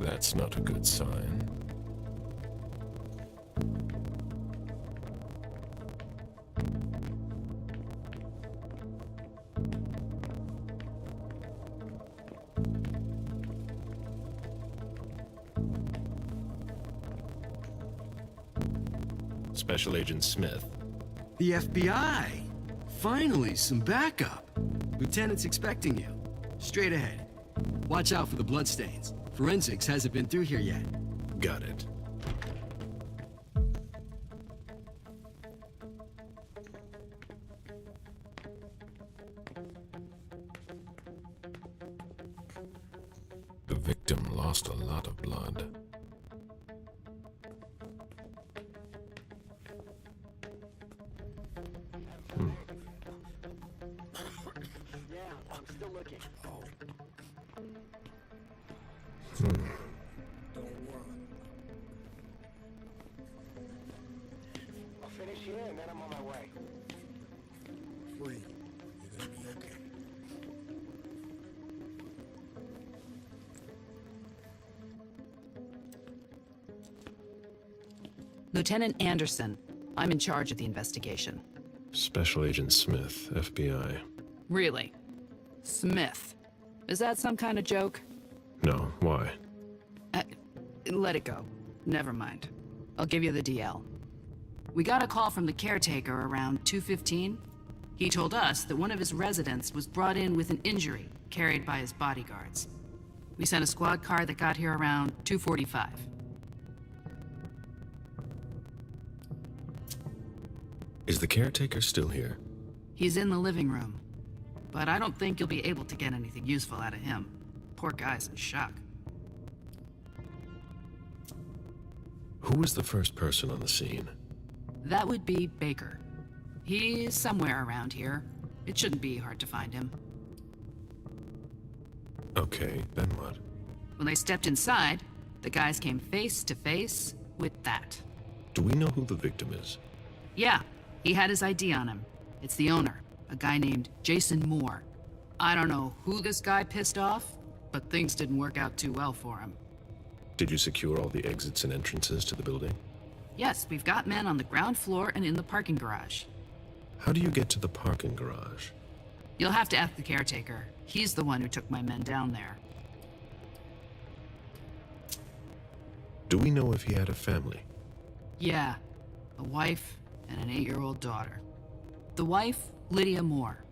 That's not a good sign. Special Agent Smith. The FBI! Finally, some backup. Lieutenant's expecting you. Straight ahead. Watch out for the bloodstains. Forensics hasn't been through here yet. Got it. The victim lost a lot of blood. I'll finish here and then I'm on my way. Free. You're gonna be okay. Lieutenant Anderson, I'm in charge of the investigation. Special Agent Smith, FBI. Really? Smith. Is that some kind of joke? No, why? Let it go. Never mind. I'll give you the DL. We got a call from the caretaker around 2:15. He told us that one of his residents was brought in with an injury carried by his bodyguards. We sent a squad car that got here around 2:45. Is the caretaker still here? He's in the living room, but I don't think you'll be able to get anything useful out of him. Poor guy's in shock. Who was the first person on the scene? That would be Baker. He's somewhere around here. It shouldn't be hard to find him. Okay, then what? When they stepped inside, the guys came face to face with that. Do we know who the victim is? Yeah, he had his ID on him. It's the owner, a guy named Jason Moore. I don't know who this guy pissed off, but things didn't work out too well for him. Did you secure all the exits and entrances to the building? Yes, we've got men on the ground floor and in the parking garage. How do you get to the parking garage? You'll have to ask the caretaker. He's the one who took my men down there. Do we know if he had a family? Yeah, a wife and an 8-year-old daughter. The wife, Lydia Moore,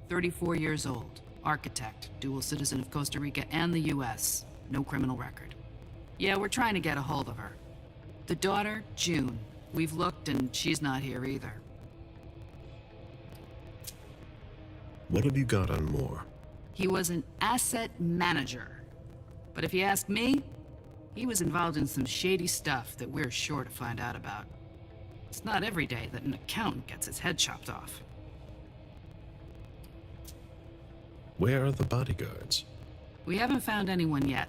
34 years old, architect, dual citizen of Costa Rica and the US, no criminal record. Yeah, we're trying to get a hold of her. The daughter, June. We've looked and she's not here either. What have you got on Moore? He was an asset manager. But if you ask me, he was involved in some shady stuff that we're sure to find out about. It's not every day that an accountant gets his head chopped off. Where are the bodyguards? We haven't found anyone yet.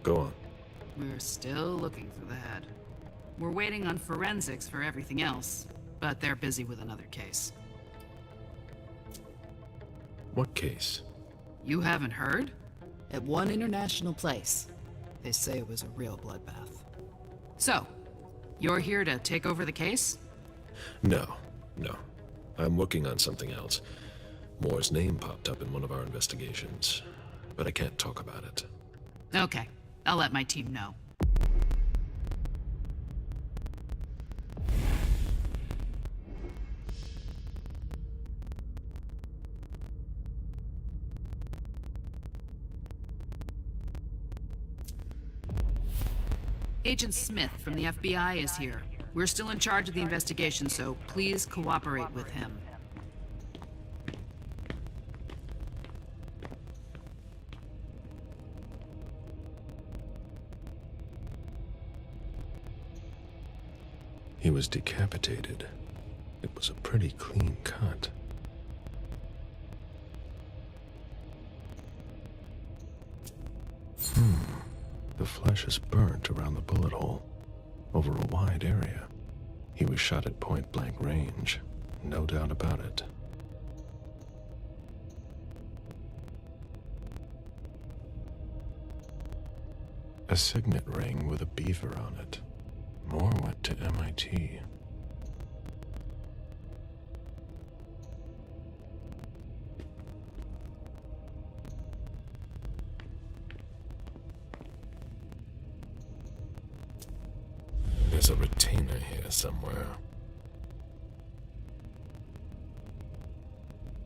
Go on. We're still looking through the head. We're waiting on forensics for everything else, but they're busy with another case. What case? You haven't heard? At one international place. They say it was a real bloodbath. So, you're here to take over the case? No. I'm working on something else. Moore's name popped up in one of our investigations, but I can't talk about it. Okay, I'll let my team know. Agent Smith from the FBI is here. We're still in charge of the investigation, so please cooperate with him. He was decapitated. It was a pretty clean cut. The flesh is burnt around the bullet hole, over a wide area. He was shot at point-blank range, no doubt about it. A signet ring with a beaver on it. More went to MIT. There's a retainer here somewhere.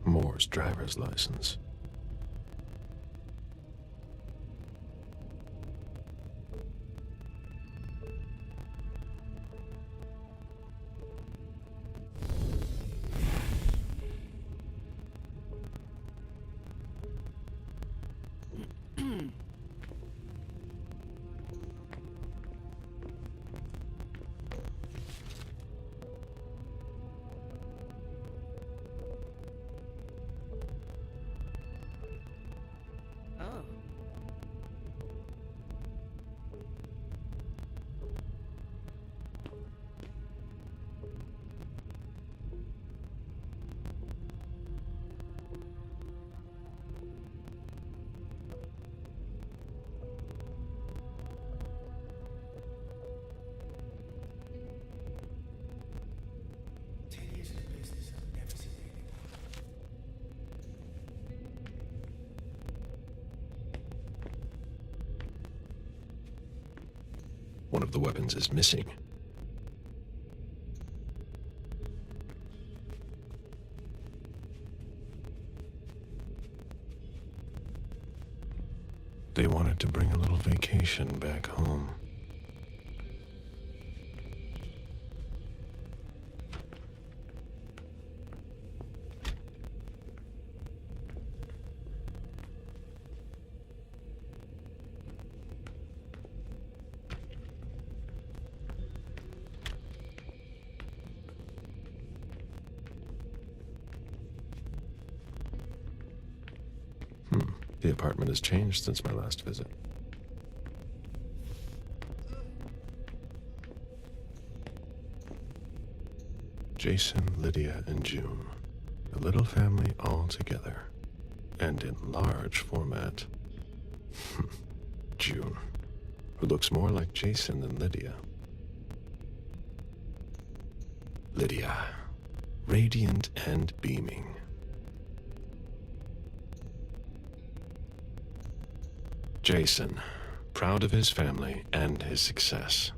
Moore's driver's license. Oh. One of the weapons is missing. They wanted to bring a little vacation back home. The apartment has changed since my last visit. Jason, Lydia, and June. A little family all together. And in large format. June, who looks more like Jason than Lydia. Lydia, radiant and beaming. Jason, proud of his family and his success.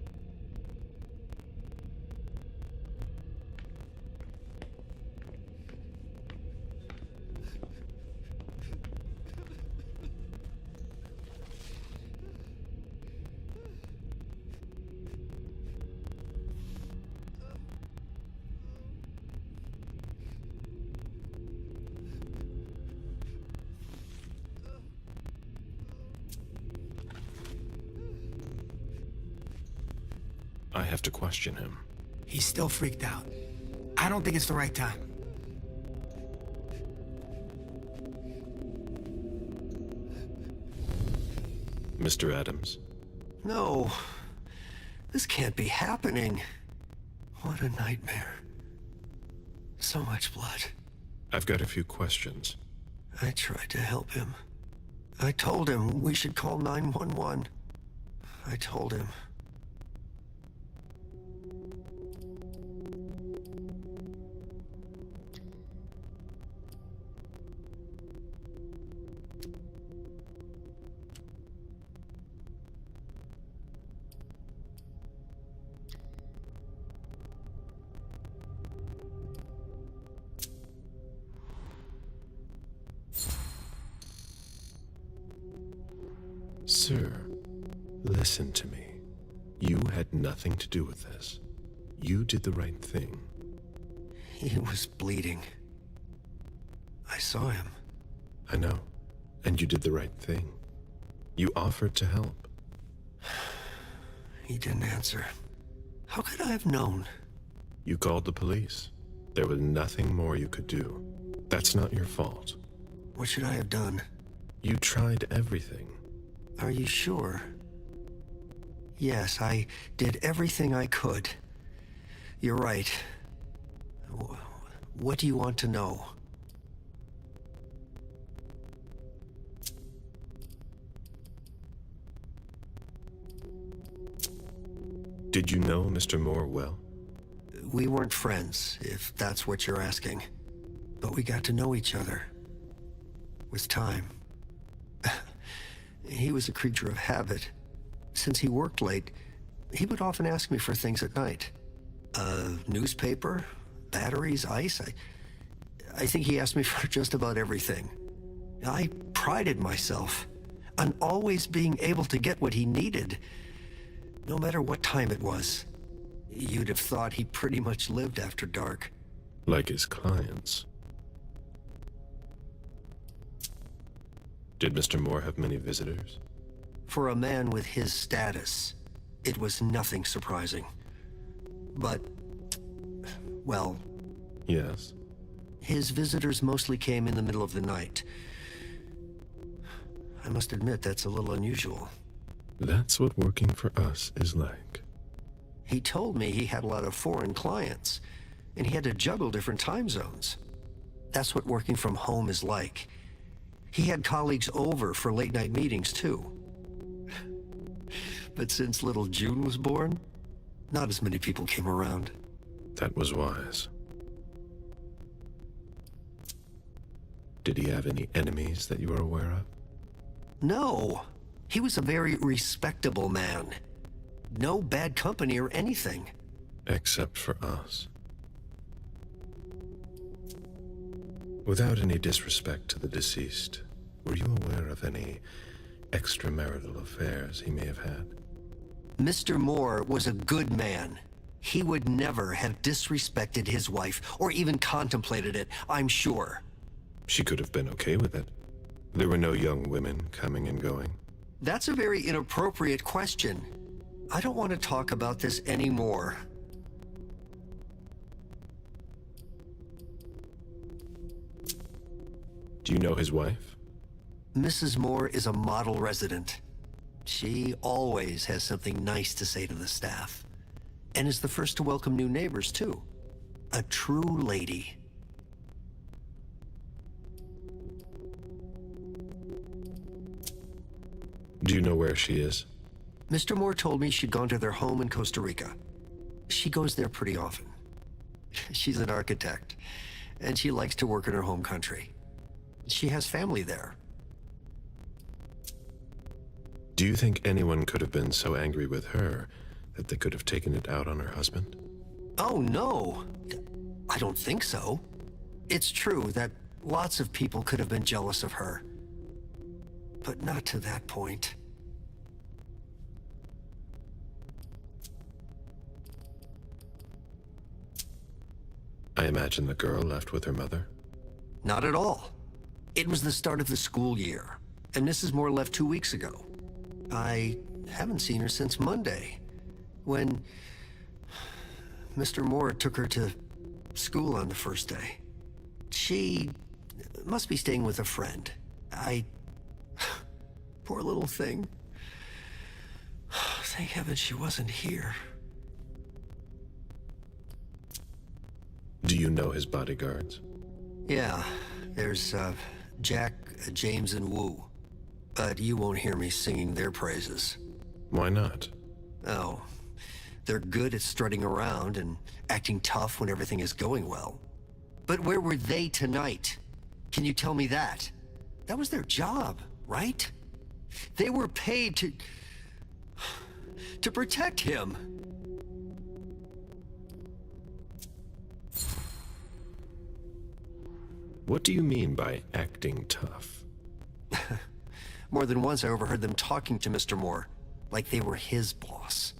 I have to question him. He's still freaked out. I don't think it's the right time. Mr. Adams, No. This can't be happening. What a nightmare. So much blood. I've got a few questions. I tried to help him. I told him we should call 911. I told him. Sir, listen to me. You had nothing to do with this. You did the right thing. He was bleeding. I saw him. I know. And you did the right thing. You offered to help. He didn't answer. How could I have known? You called the police. There was nothing more you could do. That's not your fault. What should I have done? You tried everything. Are you sure? Yes, I did everything I could. You're right. What do you want to know? Did you know Mr. Moore well? We weren't friends, if that's what you're asking. But we got to know each other. With time. He was a creature of habit. Since he worked late, he would often ask me for things at night. Newspaper, batteries, ice. I think he asked me for just about everything. I prided myself on always being able to get what he needed, no matter what time it was. You'd have thought he pretty much lived after dark. Like his clients. Did Mr. Moore have many visitors? For a man with his status, it was nothing surprising. But, well... Yes? His visitors mostly came in the middle of the night. I must admit, that's a little unusual. That's what working for us is like. He told me he had a lot of foreign clients, and he had to juggle different time zones. That's what working from home is like. He had colleagues over for late-night meetings, too. But since little June was born, not as many people came around. That was wise. Did he have any enemies that you were aware of? No. He was a very respectable man. No bad company or anything. Except for us. Without any disrespect to the deceased, were you aware of any extramarital affairs he may have had? Mr. Moore was a good man. He would never have disrespected his wife, or even contemplated it, I'm sure. She could have been okay with it. There were no young women coming and going. That's a very inappropriate question. I don't want to talk about this anymore. Do you know his wife? Mrs. Moore is a model resident. She always has something nice to say to the staff. And is the first to welcome new neighbors, too. A true lady. Do you know where she is? Mr. Moore told me she'd gone to their home in Costa Rica. She goes there pretty often. She's an architect, and she likes to work in her home country. She has family there. Do you think anyone could have been so angry with her that they could have taken it out on her husband? Oh, no. I don't think so. It's true that lots of people could have been jealous of her. But not to that point. I imagine the girl left with her mother? Not at all. It was the start of the school year, and Mrs. Moore left 2 weeks ago. I haven't seen her since Monday, when Mr. Moore took her to school on the first day. She must be staying with a friend. Poor little thing. Thank heaven she wasn't here. Do you know his bodyguards? Yeah, there's Jack, James, and Wu. But you won't hear me singing their praises. Why not? Oh, they're good at strutting around and acting tough when everything is going well. But where were they tonight? Can you tell me that? That was their job, right? They were paid to protect him. What do you mean by acting tough? More than once I overheard them talking to Mr. Moore, like they were his boss.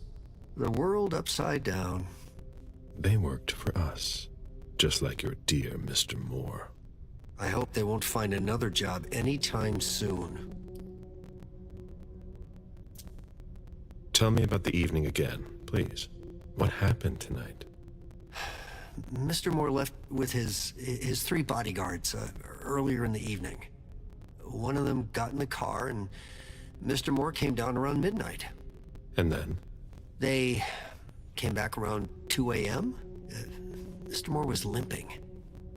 The world upside down. They worked for us, just like your dear Mr. Moore. I hope they won't find another job anytime soon. Tell me about the evening again, please. What happened tonight? Mr. Moore left with his 3 bodyguards earlier in the evening. One of them got in the car, and Mr. Moore came down around midnight. And then? They came back around 2 a.m. Mr. Moore was limping.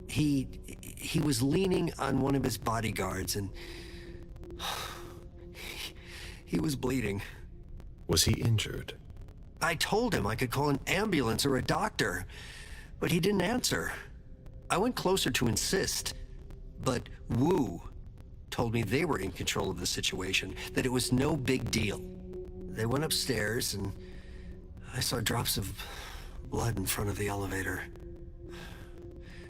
He was leaning on one of his bodyguards, and he was bleeding. Was he injured? I told him I could call an ambulance or a doctor, but he didn't answer. I went closer to insist, but Wu told me they were in control of the situation, that it was no big deal. They went upstairs, and I saw drops of blood in front of the elevator.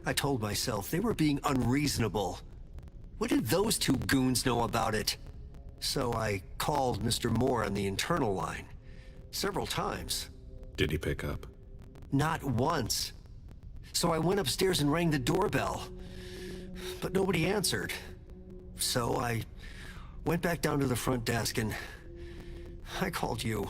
I told myself they were being unreasonable. What did those two goons know about it? So I called Mr. Moore on the internal line several times. Did he pick up? Not once. So I went upstairs and rang the doorbell, but nobody answered. So I went back down to the front desk and I called you.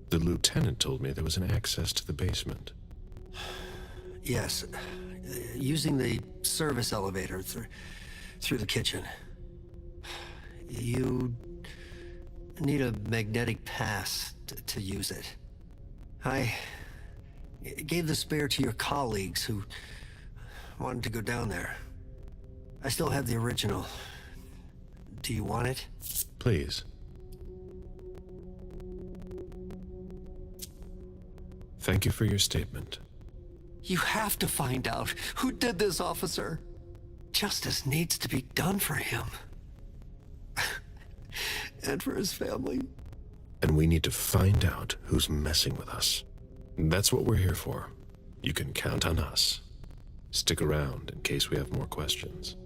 The lieutenant told me there was an access to the basement. Yes, using the service elevator through the kitchen. You need a magnetic pass to use it. I gave the spare to your colleagues who wanted to go down there. I still have the original. Do you want it? Please. Thank you for your statement. You have to find out who did this, officer. Justice needs to be done for him. And for his family. And we need to find out who's messing with us. That's what we're here for. You can count on us. Stick around in case we have more questions.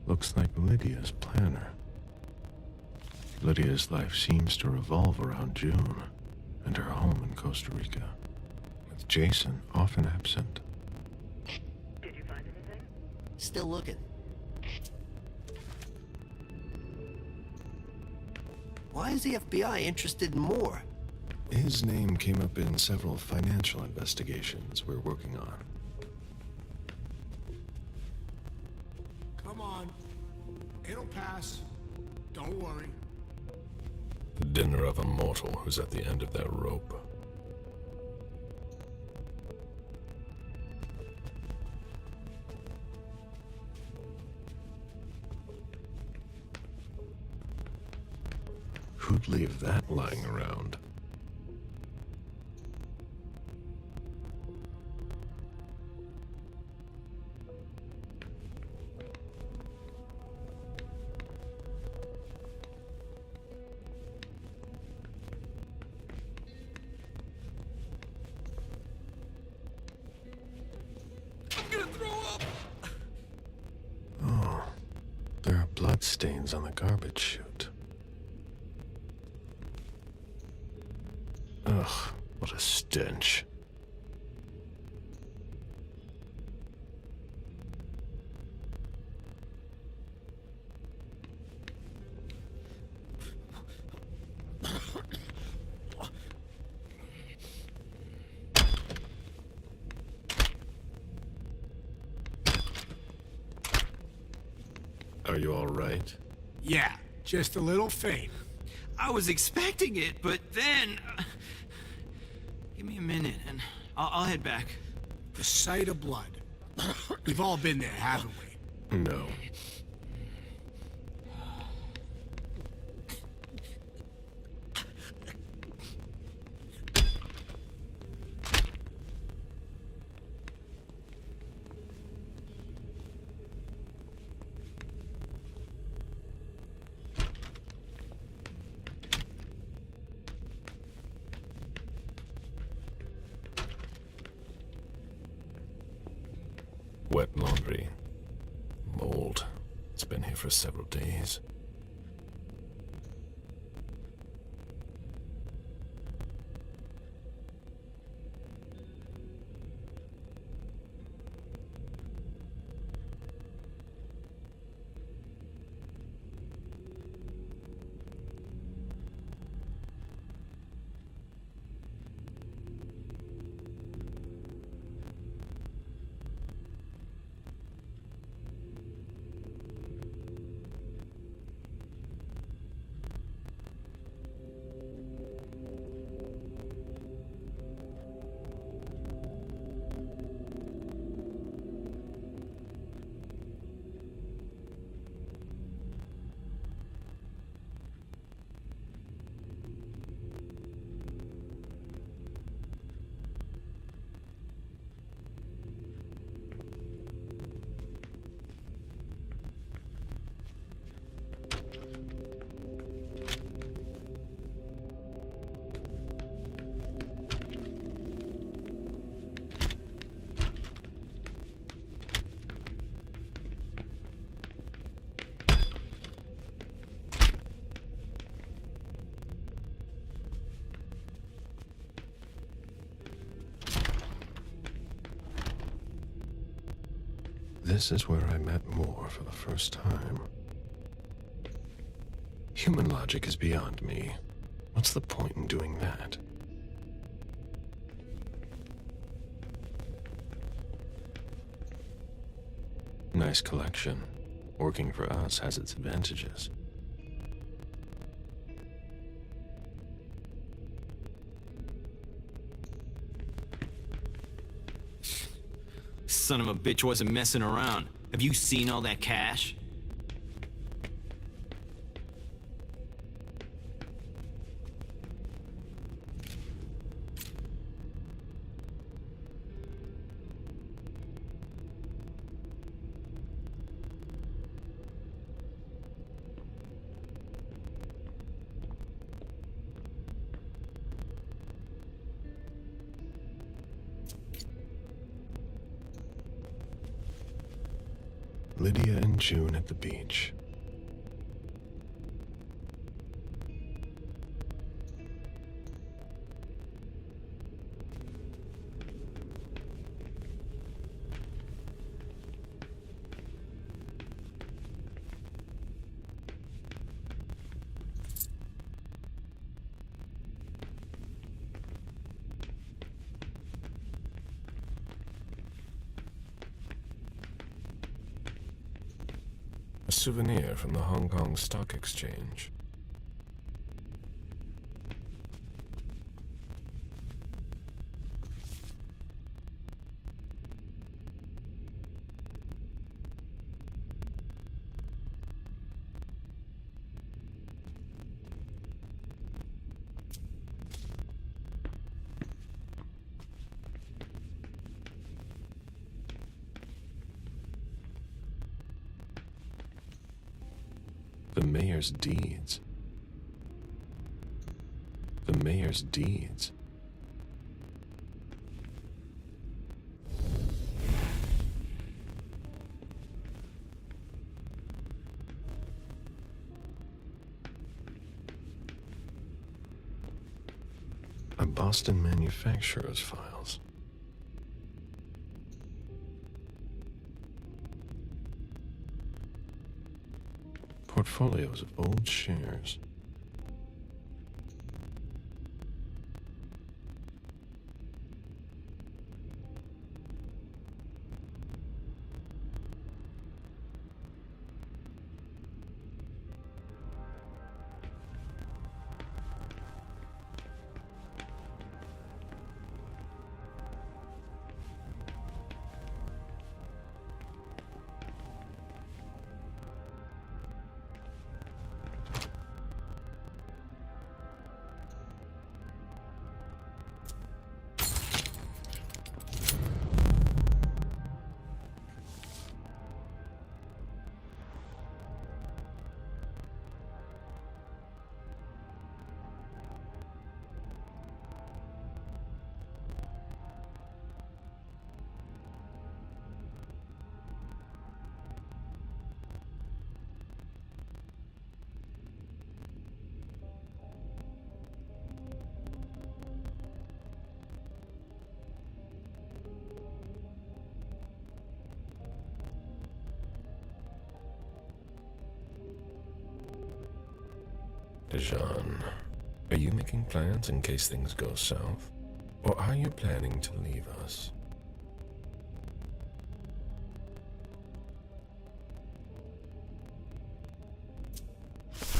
Looks like Lydia's planner. Lydia's life seems to revolve around June and her home in Costa Rica, with Jason often absent. Did you find anything? Still looking. Why is the FBI interested in Moore? His name came up in several financial investigations we're working on. Come on. It'll pass. Don't worry. The dinner of a mortal who's at the end of that rope. Who'd leave that lying around? Oh, there are blood stains on the garbage chute. Ugh, what a stench. Are you all right? Yeah, just a little faint. I was expecting it, but then... Give me a minute, and I'll head back. The sight of blood. We've all been there, haven't we? No. Wet laundry. Mold. It's been here for several days. This is where I met Moore for the first time. Human logic is beyond me. What's the point in doing that? Nice collection. Working for us has its advantages. Son of a bitch wasn't messing around. Have you seen all that cash? Lydia and June at the beach. A souvenir from the Hong Kong Stock Exchange. mayor's deeds. The mayor's deeds. A Boston manufacturer's files. Portfolios of old shares. Dijon, are you making plans in case things go south? Or are you planning to leave us?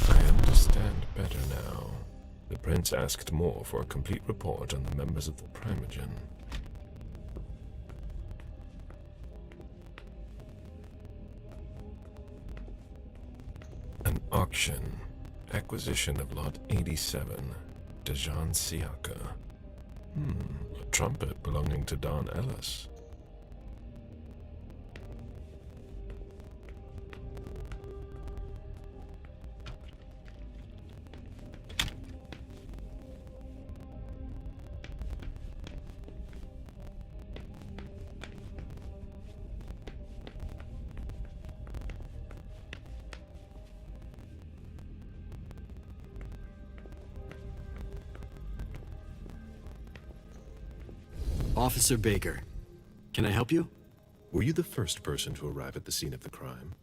I understand better now. The prince asked more for a complete report on the members of the Primogen. An auction. Acquisition of Lot 87, Dijon Siaka. A trumpet belonging to Don Ellis. Officer Baker, can I help you? Were you the first person to arrive at the scene of the crime?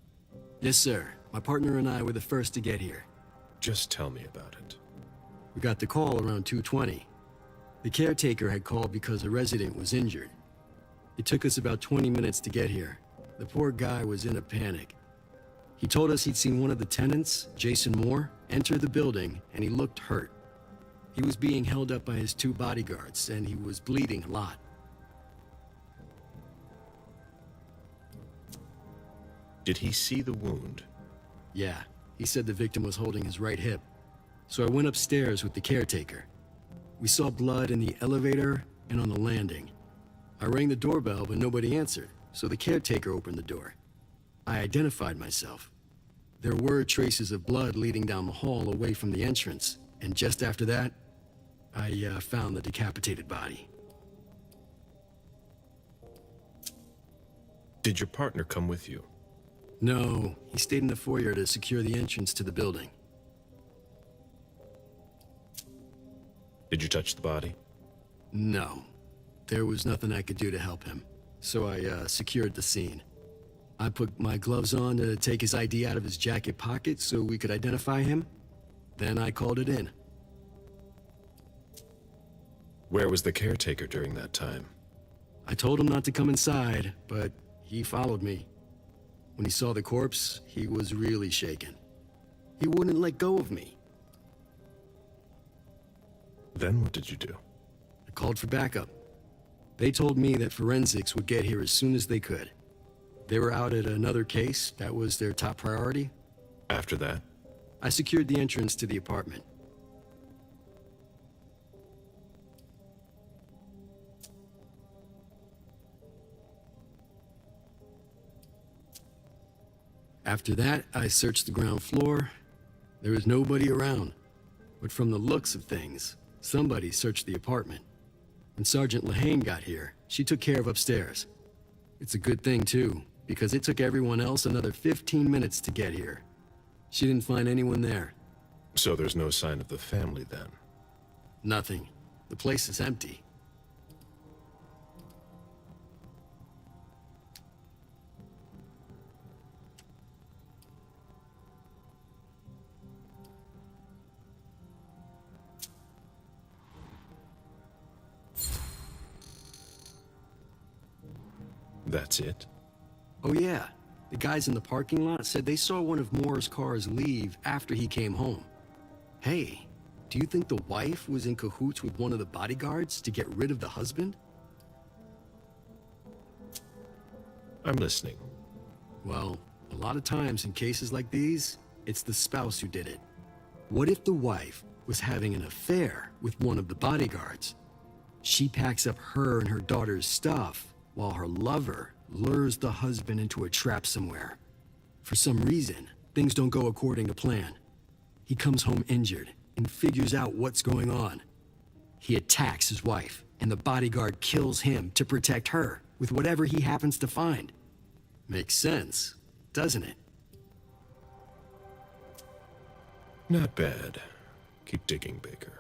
Yes, sir. My partner and I were the first to get here. Just tell me about it. We got the call around 2:20. The caretaker had called because a resident was injured. It took us about 20 minutes to get here. The poor guy was in a panic. He told us he'd seen one of the tenants, Jason Moore, enter the building, and he looked hurt. He was being held up by his 2 bodyguards, and he was bleeding a lot. Did he see the wound? Yeah, he said the victim was holding his right hip. So I went upstairs with the caretaker. We saw blood in the elevator and on the landing. I rang the doorbell, but nobody answered, so the caretaker opened the door. I identified myself. There were traces of blood leading down the hall away from the entrance, and just after that, I found the decapitated body. Did your partner come with you? No, he stayed in the foyer to secure the entrance to the building. Did you touch the body? No. There was nothing I could do to help him, so I secured the scene. I put my gloves on to take his ID out of his jacket pocket so we could identify him. Then I called it in. Where was the caretaker during that time? I told him not to come inside, but he followed me. When he saw the corpse, he was really shaken. He wouldn't let go of me. Then what did you do? I called for backup. They told me that forensics would get here as soon as they could. They were out at another case. That was their top priority. After that? I secured the entrance to the apartment. After that, I searched the ground floor, There was nobody around. But from the looks of things, somebody searched the apartment. When Sergeant Lehane got here, she took care of upstairs. It's a good thing, too, because it took everyone else another 15 minutes to get here. She didn't find anyone there. So there's no sign of the family then? Nothing. The place is empty. That's it? Oh yeah, the guys in the parking lot said they saw one of Moore's cars leave after he came home. Hey, do you think the wife was in cahoots with one of the bodyguards to get rid of the husband? I'm listening. Well, a lot of times in cases like these, it's the spouse who did it. What if the wife was having an affair with one of the bodyguards? She packs up her and her daughter's stuff while her lover lures the husband into a trap somewhere. For some reason, things don't go according to plan. He comes home injured and figures out what's going on. He attacks his wife, and the bodyguard kills him to protect her with whatever he happens to find. Makes sense, doesn't it? Not bad. Keep digging, Baker.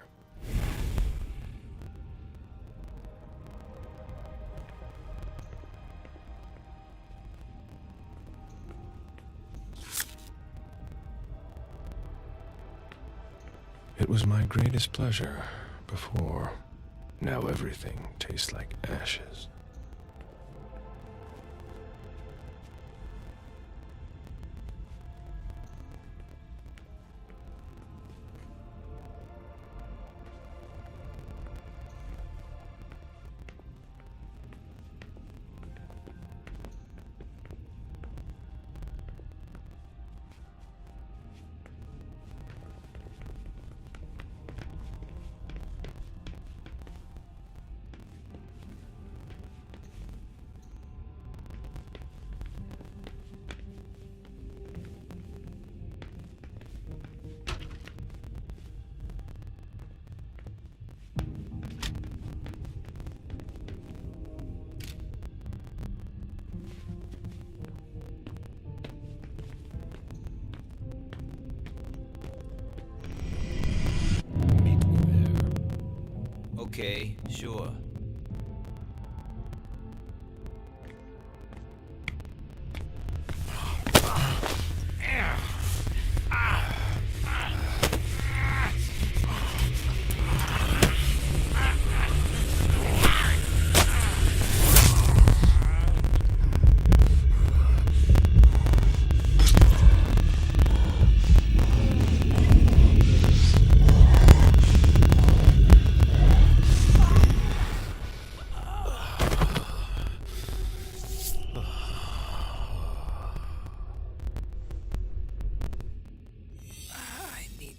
It was my greatest pleasure before. Now everything tastes like ashes. Okay, sure.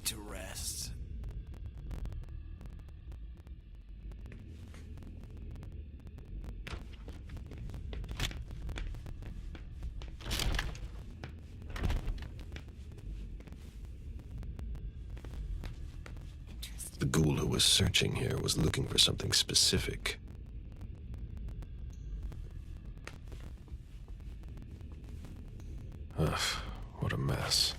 To rest. The ghoul who was searching here was looking for something specific. Ugh, what a mess.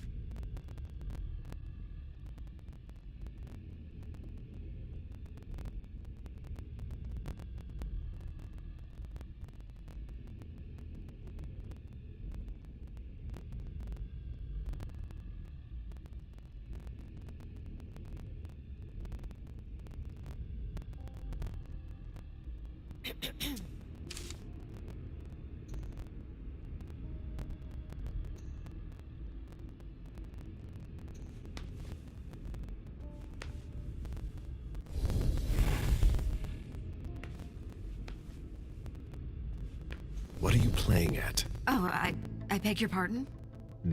What are you playing at? Oh, I beg your pardon?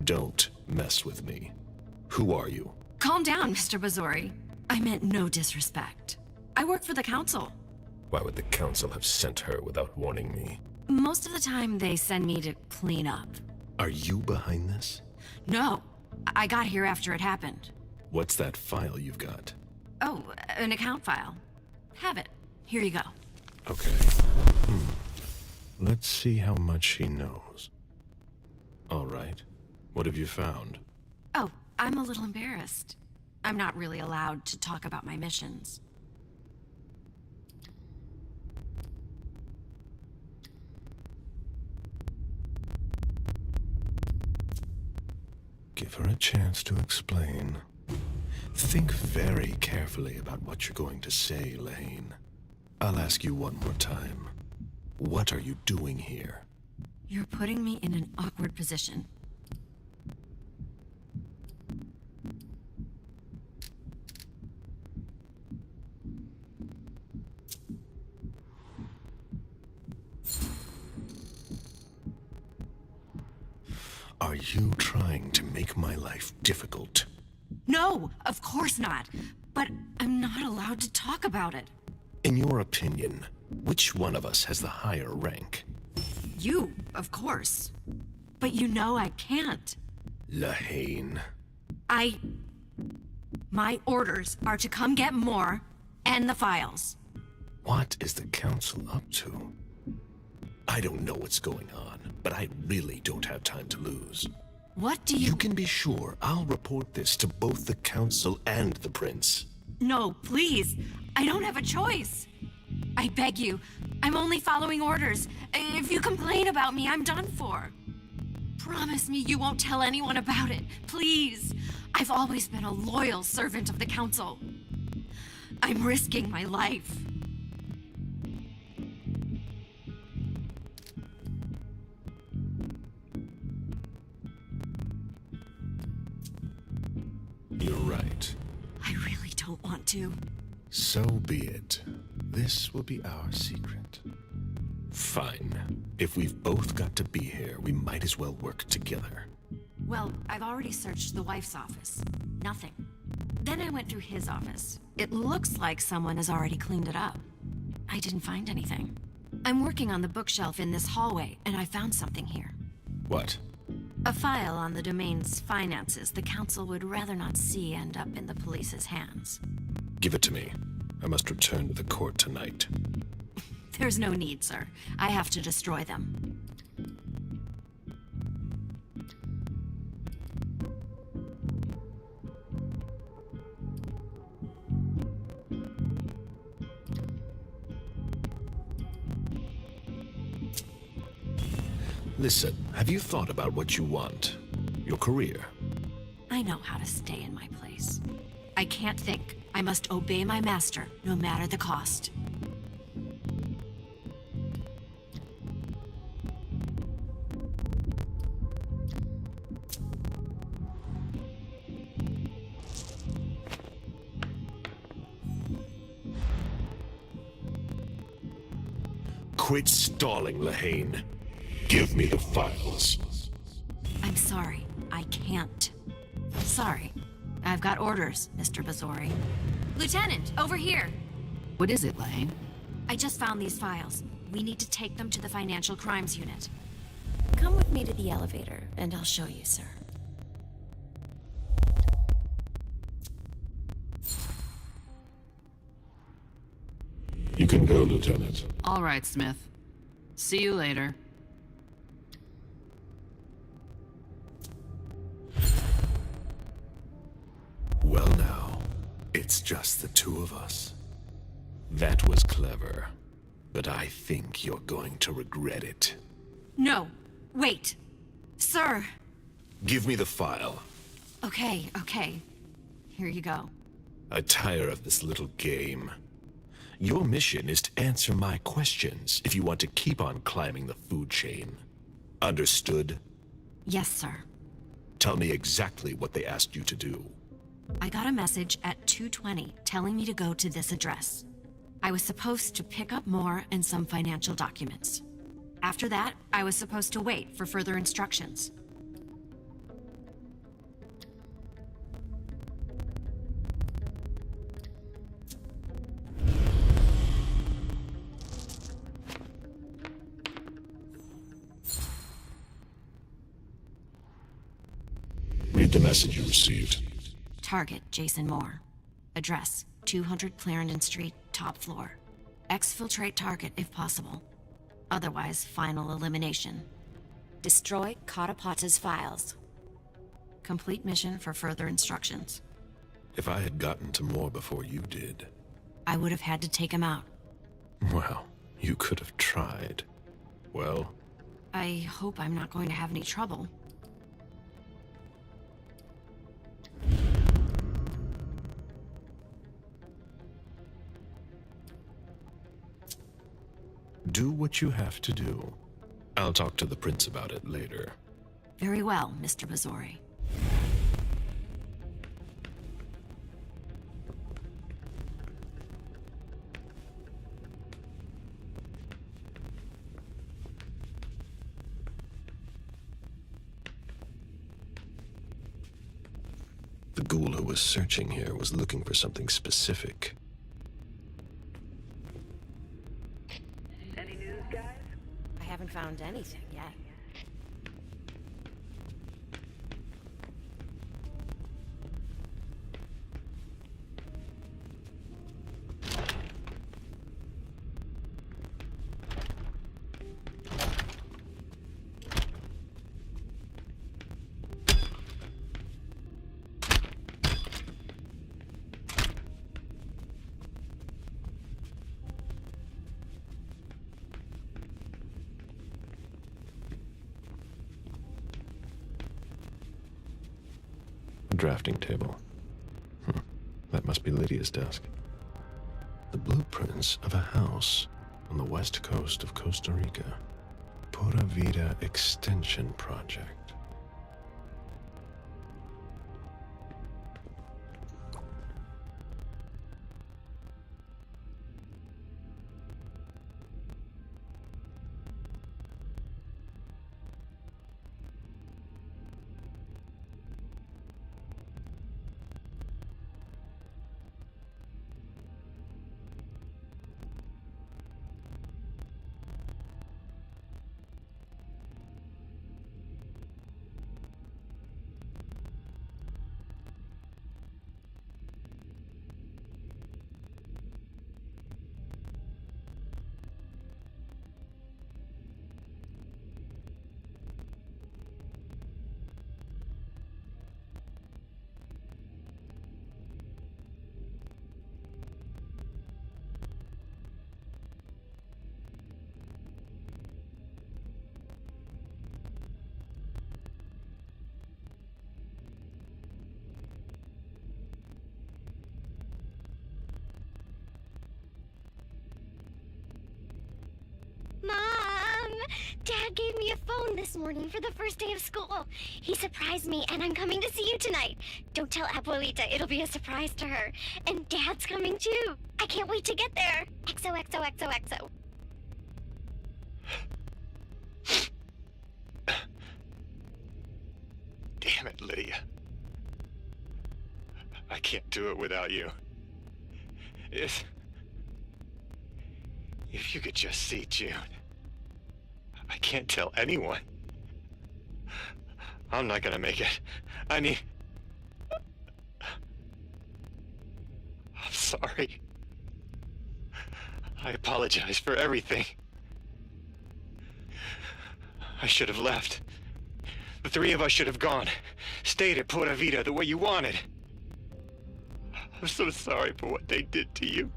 Don't mess with me. Who are you? Calm down, Mr. Bazori. I meant no disrespect. I work for the council. Why would the council have sent her without warning me? Most of the time, they send me to clean up. Are you behind this? No, I got here after it happened. What's that file you've got? Oh, an account file. Have it. Here you go. Okay. Let's see how much she knows. All right. What have you found? Oh, I'm a little embarrassed. I'm not really allowed to talk about my missions. Give her a chance to explain. Think very carefully about what you're going to say, Lane. I'll ask you one more time. What are you doing here? You're putting me in an awkward position. Are you trying to make my life difficult? No, of course not. But I'm not allowed to talk about it. In your opinion, which one of us has the higher rank? You, of course. But you know I can't. Lane. My orders are to come get more, and the files. What is the council up to? I don't know what's going on, but I really don't have time to lose. What do You can be sure I'll report this to both the council and the prince. No, please. I don't have a choice. I beg you. I'm only following orders. If you complain about me, I'm done for. Promise me you won't tell anyone about it. Please. I've always been a loyal servant of the council. I'm risking my life. You're right. I really don't want to. So be it. This will be our secret. Fine. If we've both got to be here, we might as well work together. Well, I've already searched the wife's office. Nothing. Then I went through his office. It looks like someone has already cleaned it up. I didn't find anything. I'm working on the bookshelf in this hallway, and I found something here. What? A file on the domain's finances the council would rather not see end up in the police's hands. Give it to me. I must return to the court tonight. There's no need, sir. I have to destroy them. Listen, have you thought about what you want? Your career? I know how to stay in my place. I can't think. I must obey my master, no matter the cost. Quit stalling, Lane. Give me the files. I'm sorry. I can't. Sorry. I've got orders, Mr. Bazori. Lieutenant, over here! What is it, Lane? I just found these files. We need to take them to the Financial Crimes Unit. Come with me to the elevator, and I'll show you, sir. You can go, Lieutenant. All right, Smith. See you later. Well now, it's just the two of us. That was clever, but I think you're going to regret it. No, wait. Sir! Give me the file. Okay. Here you go. I tire of this little game. Your mission is to answer my questions if you want to keep on climbing the food chain. Understood? Yes, sir. Tell me exactly what they asked you to do. I got a message at 2:20 telling me to go to this address. I was supposed to pick up more and some financial documents. After that, I was supposed to wait for further instructions. Read the message you received. Target, Jason Moore. Address, 200 Clarendon Street, top floor. Exfiltrate target if possible. Otherwise, final elimination. Destroy Katapata's files. Complete mission for further instructions. If I had gotten to Moore before you did, I would have had to take him out. well, you could have tried. Well, I hope I'm not going to have any trouble. do what you have to do. I'll talk to the prince about it later. Very well, Mr. Bazori. The ghoul who was searching here was looking for something specific. Any news, guys? I haven't found anything yet. A drafting table. That must be Lydia's desk. The blueprints of a house on the west coast of Costa Rica. Pura Vida Extension Project. Mom! Dad gave me a phone this morning for the first day of school. He surprised me, and I'm coming to see you tonight. Don't tell Abuelita, it'll be a surprise to her. And Dad's coming too. I can't wait to get there. XOXOXOXO. Damn it, Lydia. I can't do it without you. If you could just see June. I can't tell anyone. I'm not gonna make it. I'm sorry. I apologize for everything. I should have left. The three of us should have gone. Stayed at Pura Vida the way you wanted. I'm so sorry for what they did to you.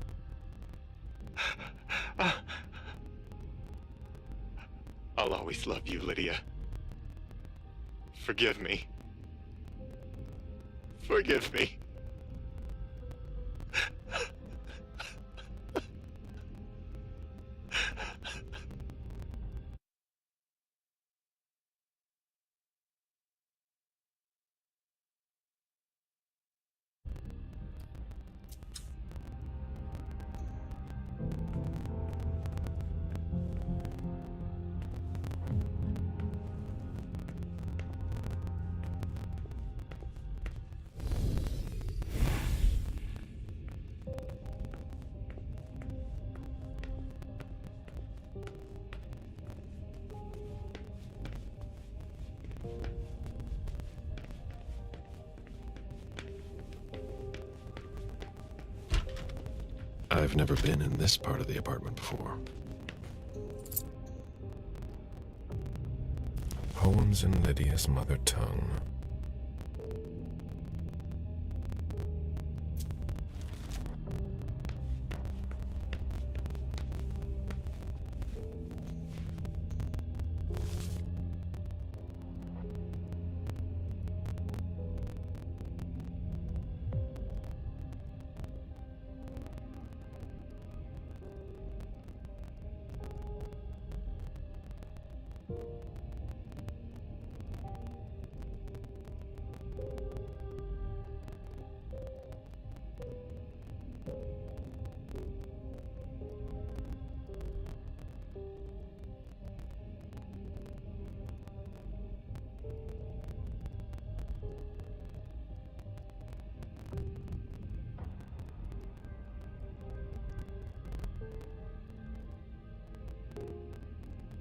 I'll always love you, Lydia. Forgive me. Forgive me. I've never been in this part of the apartment before. Poems in Lydia's mother tongue.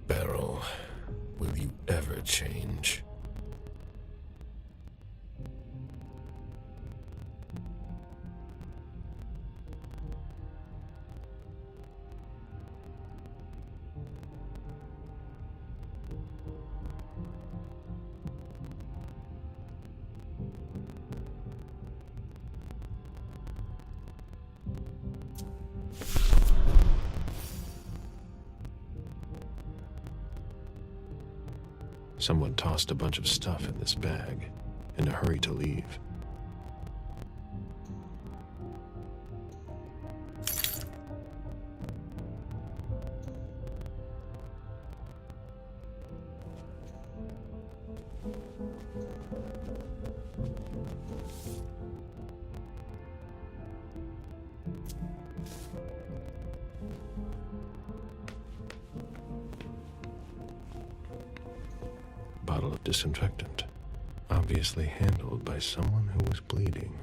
Beryl, will you ever change? Someone tossed a bunch of stuff in this bag, in a hurry to leave. Bottle of disinfectant, obviously handled by someone who was bleeding.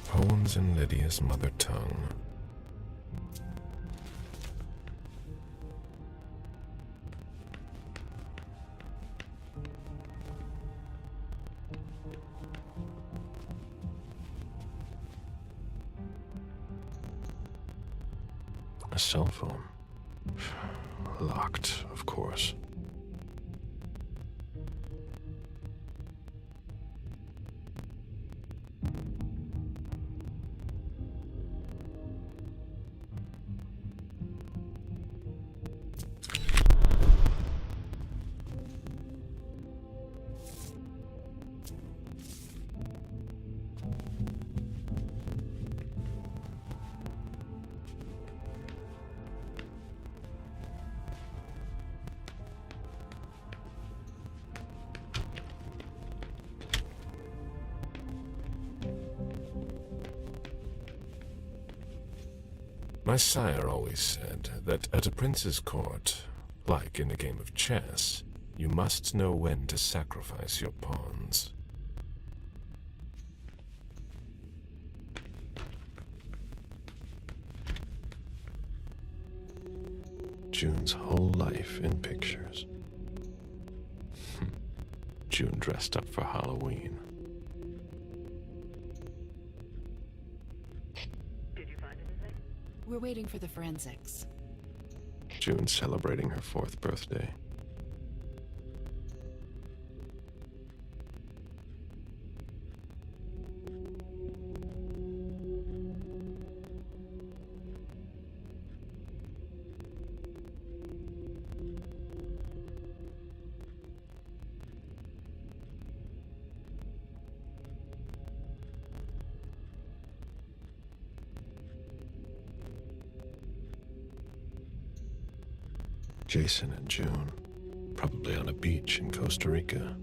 Poems in Lydia's mother tongue. A cell phone. Locked, of course. My sire always said that at a prince's court, like in a game of chess, you must know when to sacrifice your pawns. June's whole life in pictures. June dressed up for Halloween. We're waiting for the forensics. June celebrating her 4th birthday. Jason and June, probably on a beach in Costa Rica.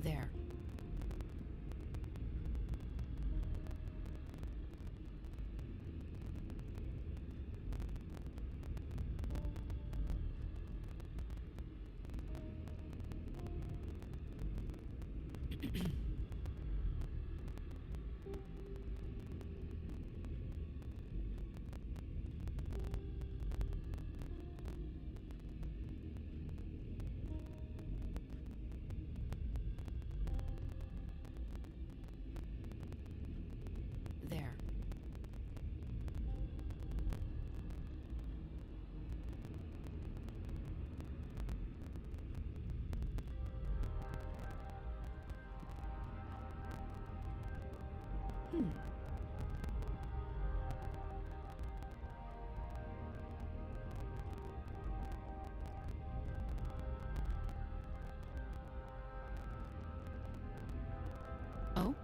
There. There. Oh?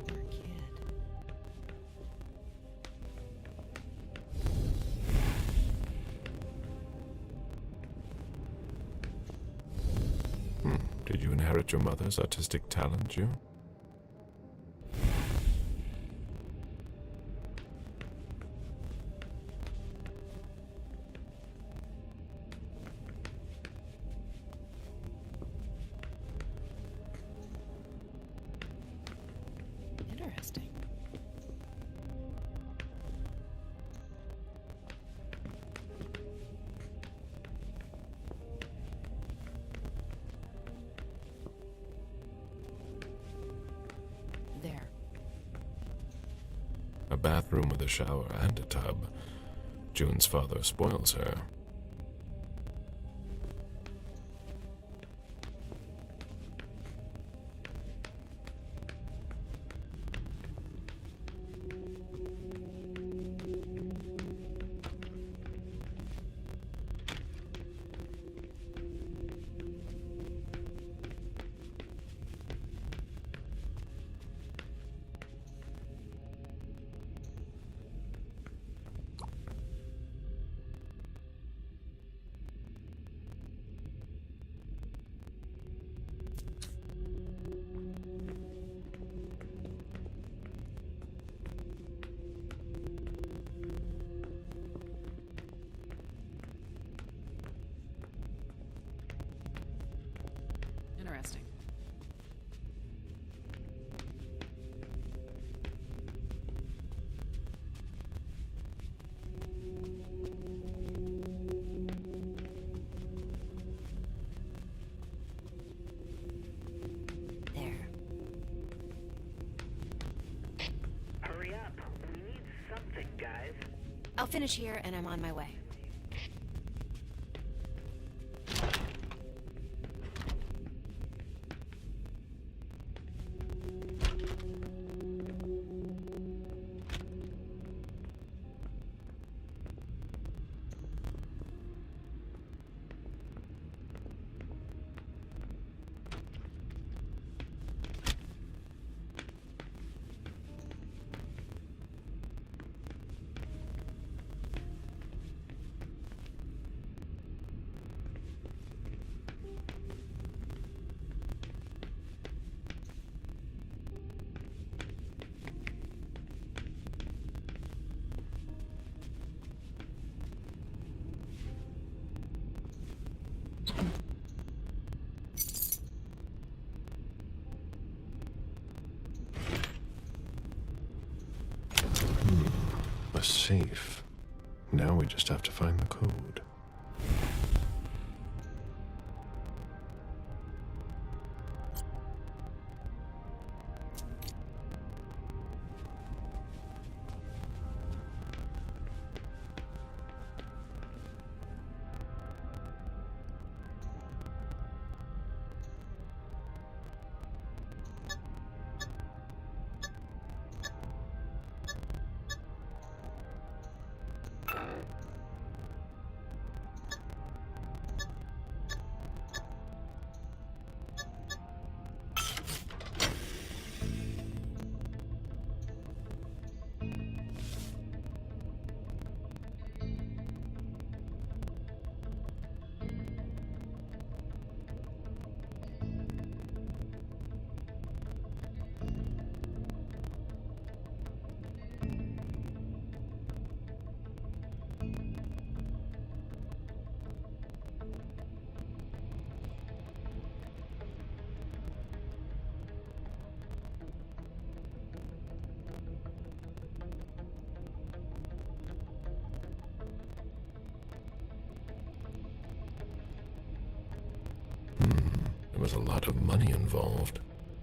Poor kid. Did you inherit your mother's artistic talent, June? Interesting. There. A bathroom with a shower and a tub. June's father spoils her. Interesting. There. Hurry up. We need something, guys. I'll finish here and I'm on my way. safe. Now we just have to find the code. There was a lot of money involved.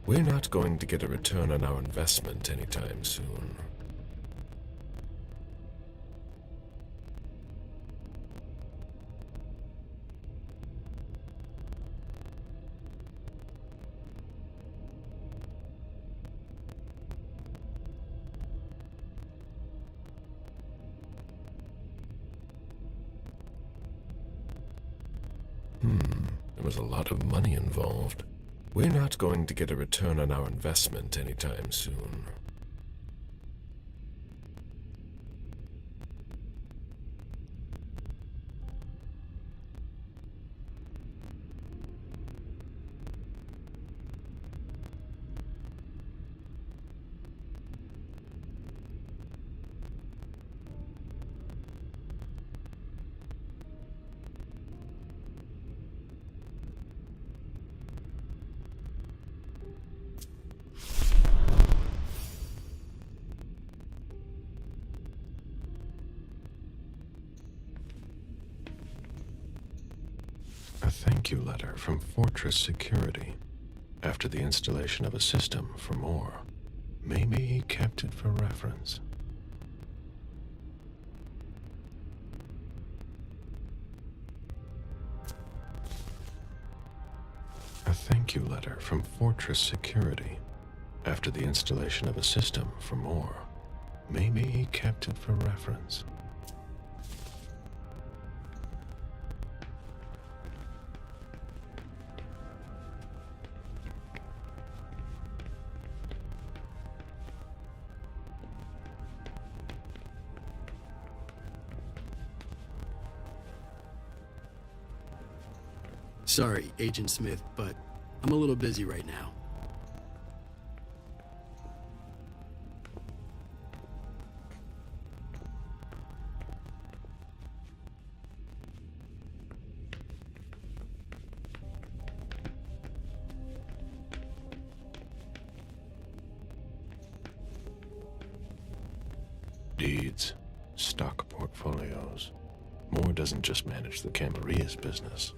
We're not going to get a return on our investment anytime soon. There was a lot of money involved. We're not going to get a return on our investment anytime soon. A thank you letter from Fortress Security after the installation of a system for more. Maybe he kept it for reference. A thank you letter from Fortress Security after the installation of a system for more. Maybe he kept it for reference. Sorry, Agent Smith, but I'm a little busy right now. Deeds, stock portfolios. Moore doesn't just manage the Camaria's business.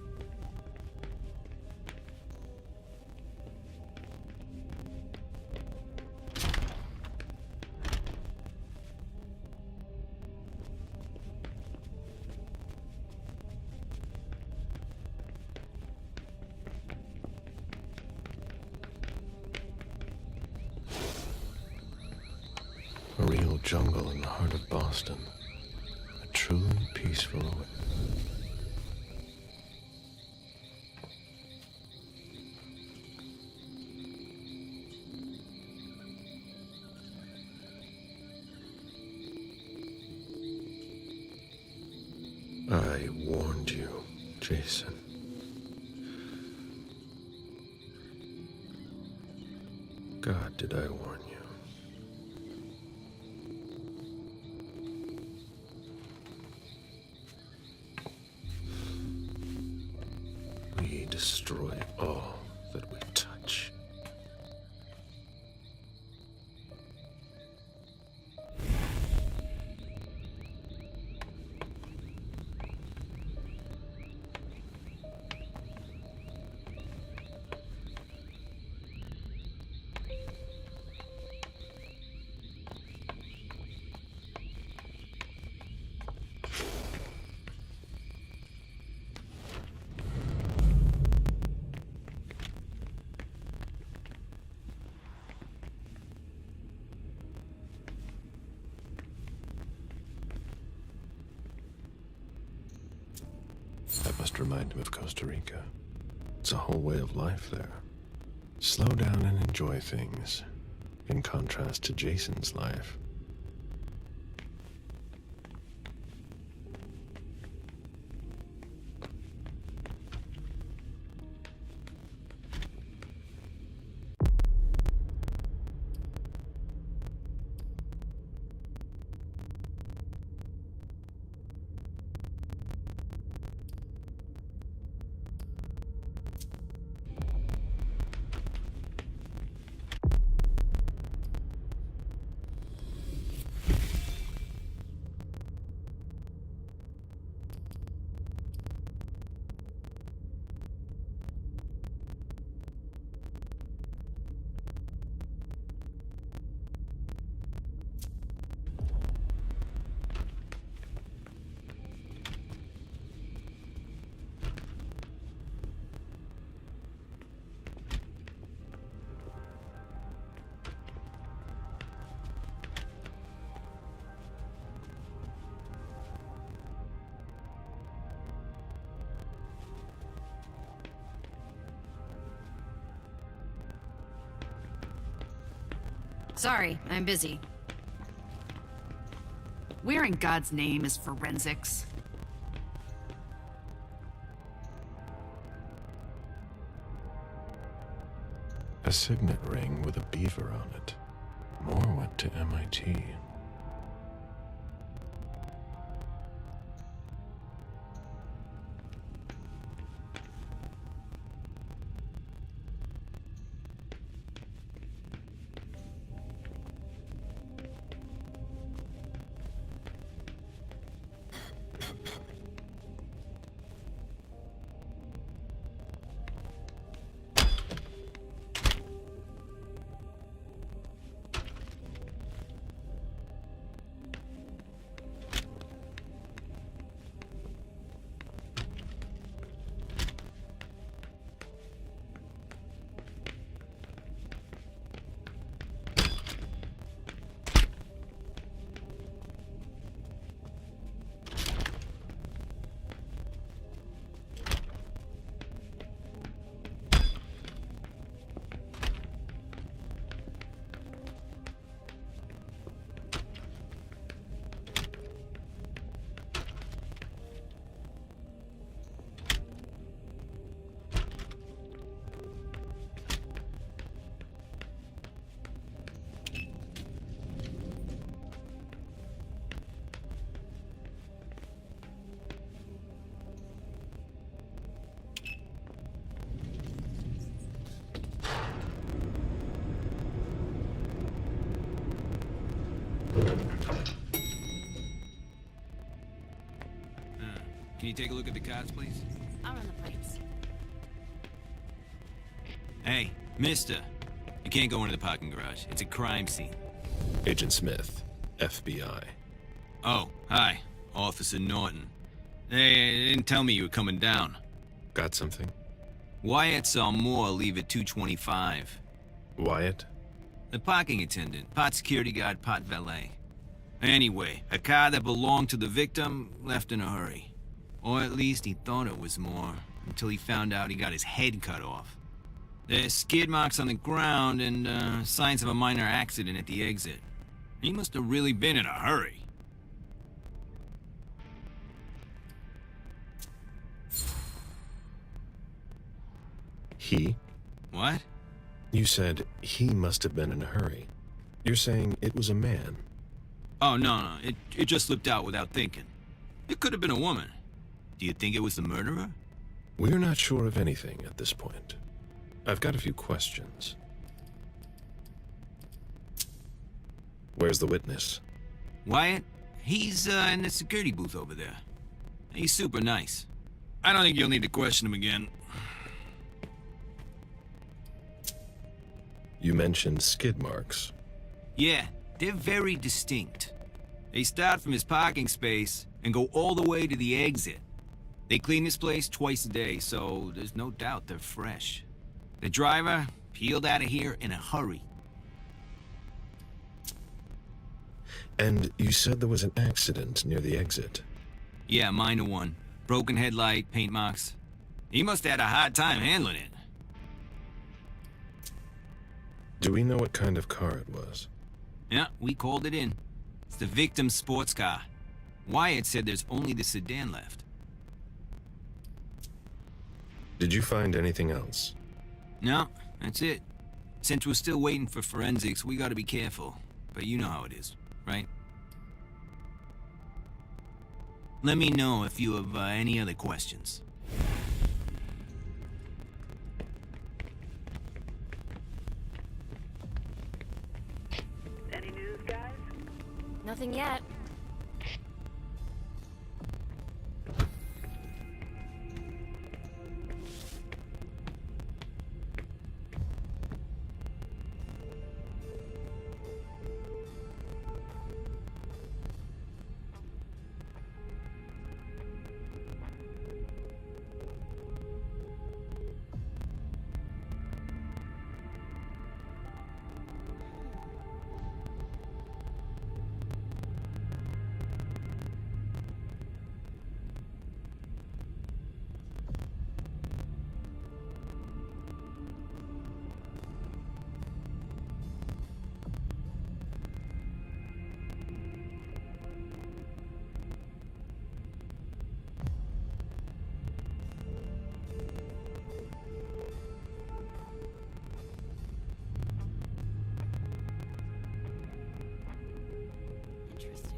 A real jungle in the heart of Boston. A truly peaceful oasis. I warned you, Jason. God, did I warn you? We destroy all that we touch. must remind him of Costa Rica. It's a whole way of life there. Slow down and enjoy things, in contrast to Jason's life. Sorry, I'm busy. Where in God's name is forensics? A signet ring with a beaver on it. More went to MIT. Can you take a look at the cards, please? I'll run the plates. Hey, mister. You can't go into the parking garage. It's a crime scene. Agent Smith, FBI. Oh, hi. Officer Norton. They didn't tell me you were coming down. Got something? Wyatt saw Moore leave at 2:25. Wyatt? The parking attendant, part security guard, part valet. Anyway, a car that belonged to the victim left in a hurry. Or at least he thought it was Moore, until he found out he got his head cut off. There's skid marks on the ground and signs of a minor accident at the exit. He must have really been in a hurry. He? What? You said he must have been in a hurry. You're saying it was a man. Oh, no, it just slipped out without thinking. It could have been a woman. Do you think it was the murderer? We're not sure of anything at this point. I've got a few questions. Where's the witness? Wyatt? He's in the security booth over there. He's super nice. I don't think you'll need to question him again. You mentioned skid marks. Yeah, they're very distinct. They start from his parking space and go all the way to the exit. They clean this place twice a day, so there's no doubt they're fresh. The driver peeled out of here in a hurry. And you said there was an accident near the exit. Yeah, minor one. Broken headlight, paint marks. He must have had a hard time handling it. Do we know what kind of car it was? Yeah, we called it in. It's the victim's sports car. Wyatt said there's only the sedan left. Did you find anything else? No, that's it. Since we're still waiting for forensics, we gotta be careful. But you know how it is, right? Let me know if you have any other questions. Any news, guys? Nothing yet. Interesting.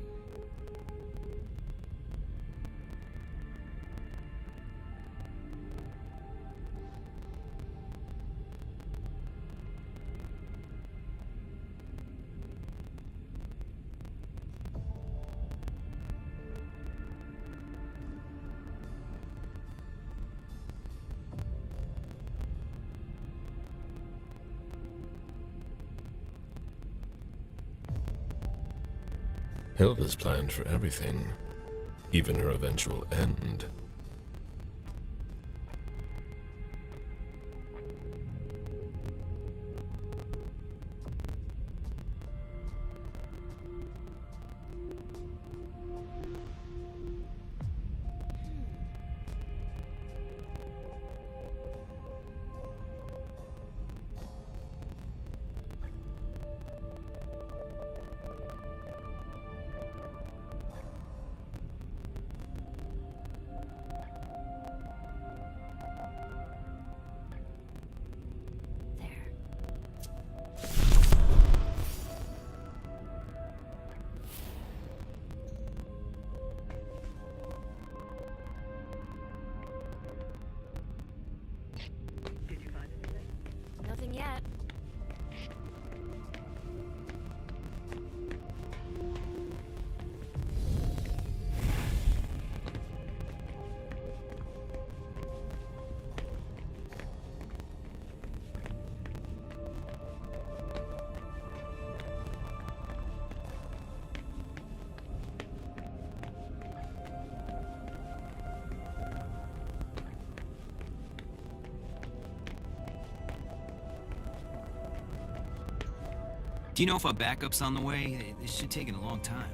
Hilda's planned for everything, even her eventual end. Did you find anything? Nothing yet. Do you know if our backup's on the way? This should take a long time.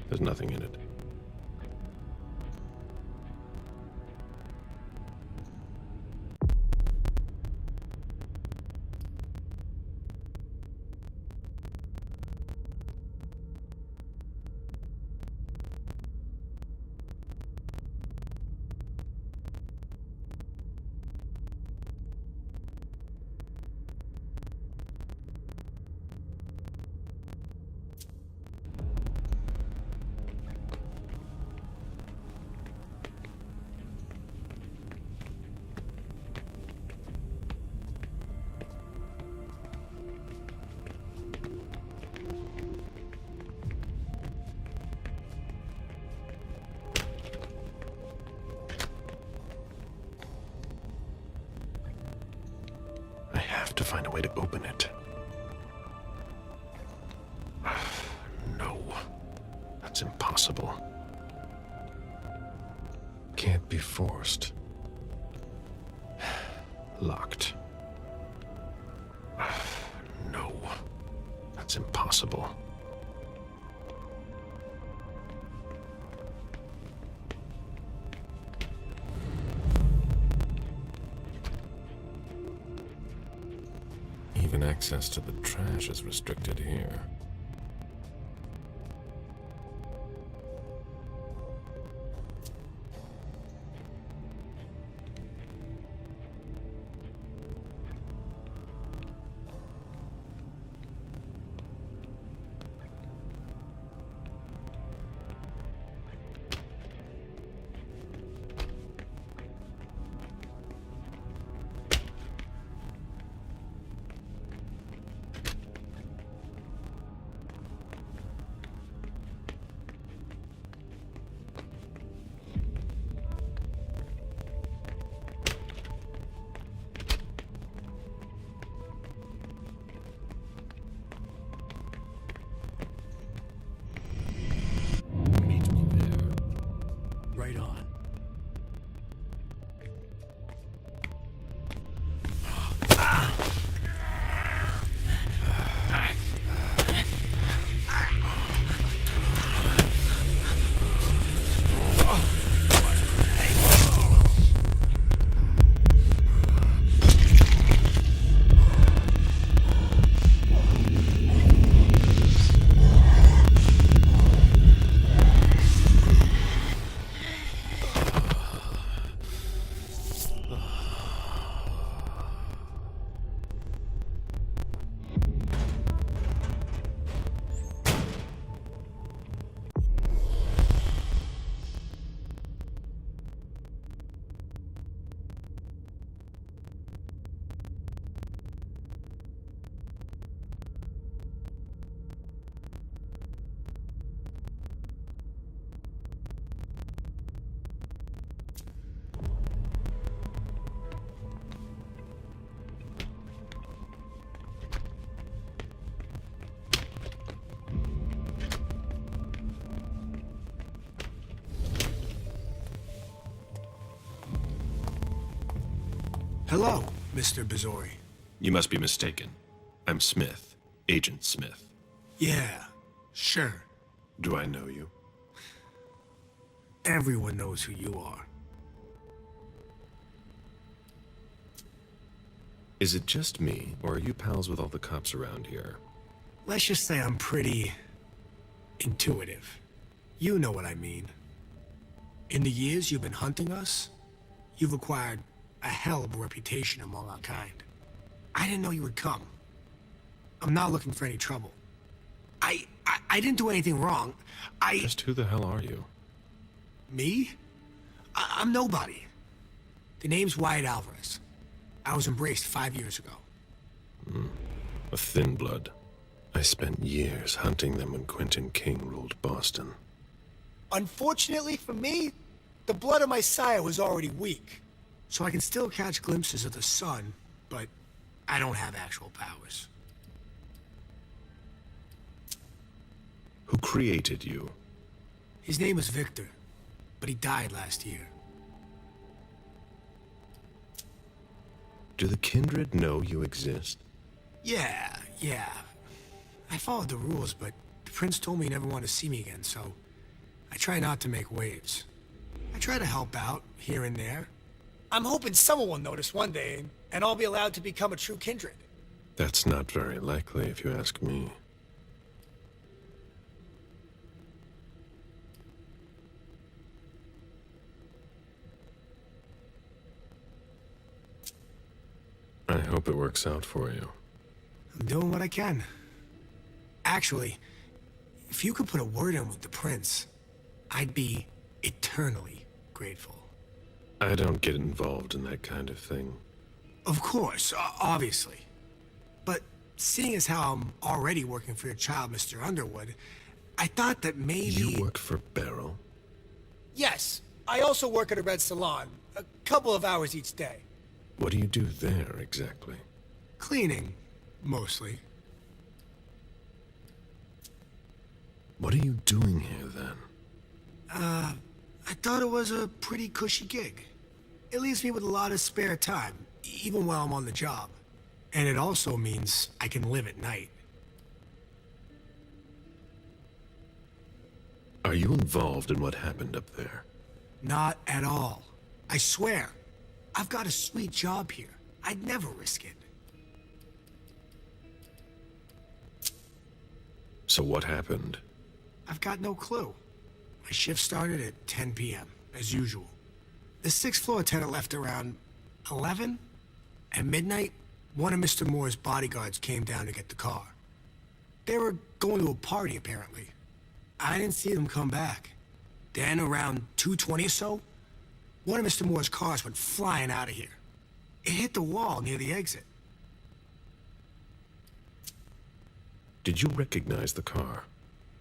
There's nothing in it. have to find a way to open it. No. That's impossible. Can't be forced. Locked. No. That's impossible. Even access to the trash is restricted here. Right on. Hello, Mr. Bizori. You must be mistaken. I'm Smith. Agent Smith. Yeah, sure. Do I know you? Everyone knows who you are. Is it just me, or are you pals with all the cops around here? Let's just say I'm pretty intuitive. You know what I mean. In the years you've been hunting us, you've acquired a hell of a reputation among our kind. I didn't know you would come. I'm not looking for any trouble. I didn't do anything wrong. Just who the hell are you? Me? I'm nobody. The name's Wyatt Alvarez. I was embraced 5 years ago. A thin blood. I spent years hunting them when Quentin King ruled Boston. Unfortunately for me, the blood of my sire was already weak. So I can still catch glimpses of the sun, but I don't have actual powers. Who created you? His name was Victor, but he died last year. Do the kindred know you exist? Yeah. I followed the rules, but the prince told me he never wanted to see me again, so I try not to make waves. I try to help out, here and there. I'm hoping someone will notice one day, and I'll be allowed to become a true kindred. That's not very likely, if you ask me. I hope it works out for you. I'm doing what I can. Actually, if you could put a word in with the prince, I'd be eternally grateful. I don't get involved in that kind of thing. Of course, obviously. But seeing as how I'm already working for your child, Mr. Underwood, I thought that maybe... You work for Beryl? Yes. I also work at a red salon, a couple of hours each day. What do you do there, exactly? Cleaning, mostly. What are you doing here, then? I thought it was a pretty cushy gig. It leaves me with a lot of spare time, even while I'm on the job. And it also means I can live at night. Are you involved in what happened up there? Not at all. I swear. I've got a sweet job here. I'd never risk it. So what happened? I've got no clue. My shift started at 10 p.m., as usual. The sixth floor tenant left around 11. At midnight, one of Mr. Moore's bodyguards came down to get the car. They were going to a party, apparently. I didn't see them come back. Then, around 2:20 or so, one of Mr. Moore's cars went flying out of here. It hit the wall near the exit. Did you recognize the car?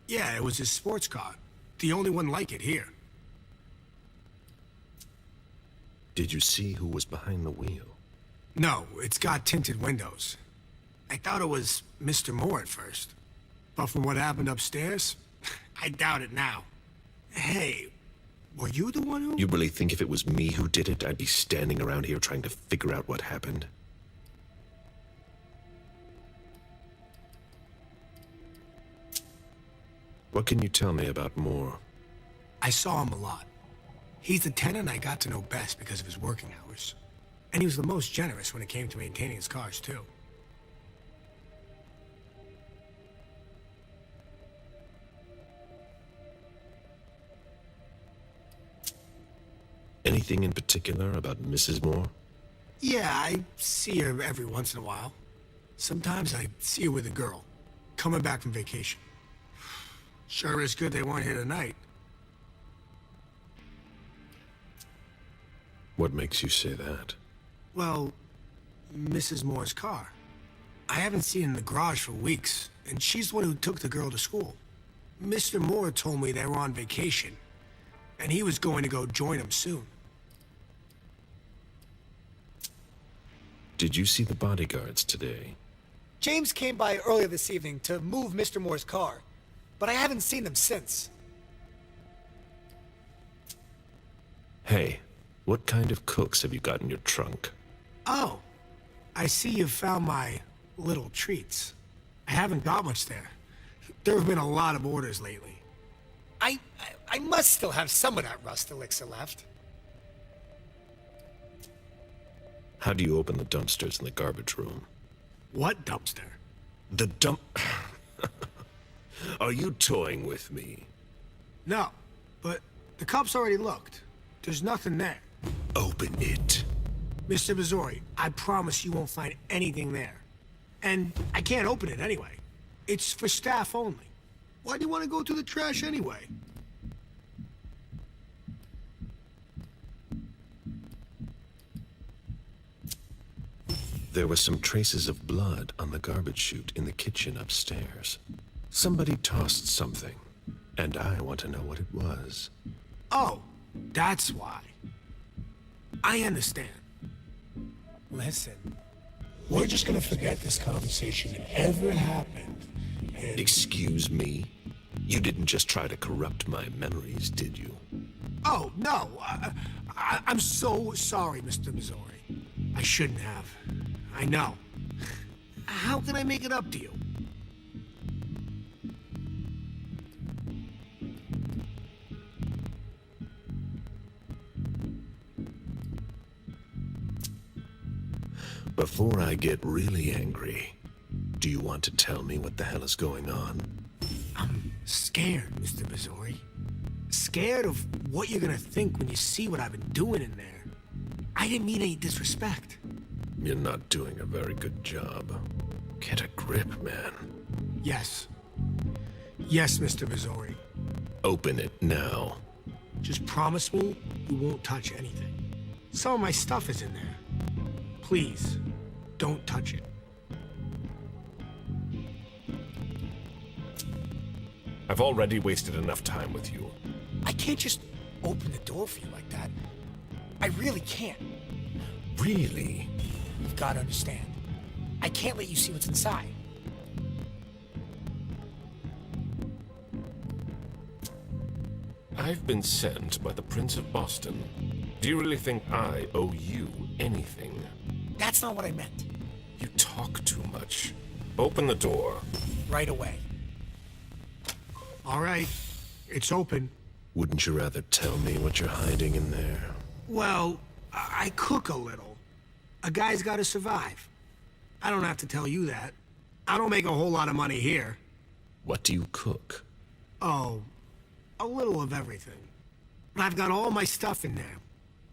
Yeah, it was his sports car. The only one like it here. Did you see who was behind the wheel? No, it's got tinted windows. I thought it was Mr. Moore at first. But from what happened upstairs, I doubt it now. Hey, were you the one who... You really think if it was me who did it, I'd be standing around here trying to figure out what happened? What can you tell me about Moore? I saw him a lot. He's the tenant I got to know best because of his working hours. And he was the most generous when it came to maintaining his cars, too. Anything in particular about Mrs. Moore? Yeah, I see her every once in a while. Sometimes I see her with a girl, coming back from vacation. Sure is good they weren't here tonight. What makes you say that? Well, Mrs. Moore's car. I haven't seen her in the garage for weeks, and she's the one who took the girl to school. Mr. Moore told me they were on vacation, and he was going to go join them soon. Did you see the bodyguards today? James came by earlier this evening to move Mr. Moore's car, but I haven't seen them since. Hey, what kind of cooks have you got in your trunk? Oh, I see you've found my little treats. I haven't got much there. There have been a lot of orders lately. I must still have some of that rust elixir left. How do you open the dumpsters in the garbage room? What dumpster? The dump... Are you toying with me? No, but the cops already looked. There's nothing there. Open it. Mr. Missouri, I promise you won't find anything there. And I can't open it anyway. It's for staff only. Why do you want to go through the trash anyway? There were some traces of blood on the garbage chute in the kitchen upstairs. Somebody tossed something, and I want to know what it was. Oh, that's why. I understand. Listen, we're just gonna forget this conversation ever happened. And... Excuse me? You didn't just try to corrupt my memories, did you? Oh, no. I'm so sorry, Mr. Missouri. I shouldn't have. I know. How can I make it up to you? Before I get really angry, do you want to tell me what the hell is going on? I'm scared, Mr. Missouri. Scared of what you're gonna think when you see what I've been doing in there. I didn't mean any disrespect. You're not doing a very good job. Get a grip, man. Yes. Yes, Mr. Missouri. Open it now. Just promise me you won't touch anything. Some of my stuff is in there. Please, don't touch it. I've already wasted enough time with you. I can't just open the door for you like that. I really can't. Really? You've got to understand. I can't let you see what's inside. I've been sent by the Prince of Boston. Do you really think I owe you anything? That's not what I meant. You talk too much. Open the door. Right away. All right, it's open. Wouldn't you rather tell me what you're hiding in there? Well, I cook a little. A guy's gotta survive. I don't have to tell you that. I don't make a whole lot of money here. What do you cook? Oh, a little of everything. But I've got all my stuff in there.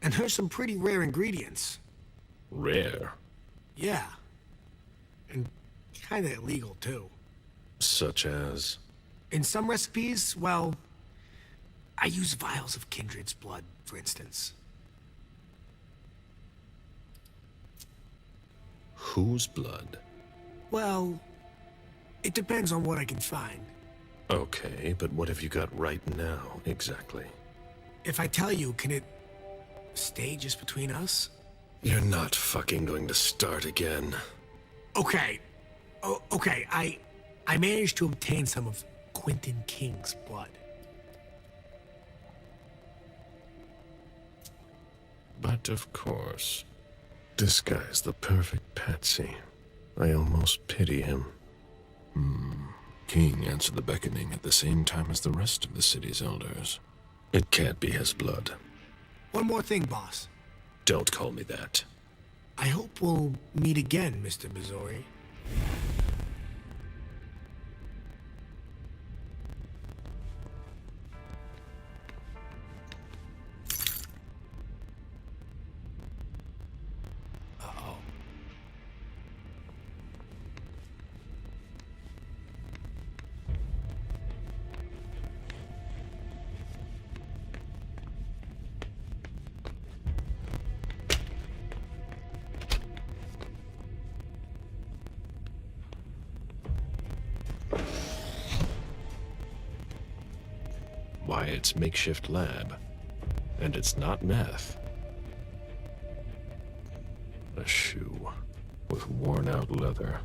And there's some pretty rare ingredients. Rare? Yeah. And kinda illegal, too. Such as? In some recipes, well, I use vials of kindred's blood, for instance. Whose blood? Well, it depends on what I can find. Okay, but what have you got right now, exactly? If I tell you, can it stay just between us? You're not fucking going to start again. Okay. Okay, I managed to obtain some of Quentin King's blood. But of course, this guy's the perfect patsy. I almost pity him. King answered the beckoning at the same time as the rest of the city's elders. It can't be his blood. One more thing, boss. Don't call me that. I hope we'll meet again, Mr. Missouri. Wyatt's makeshift lab. And it's not meth. A shoe with worn-out leather.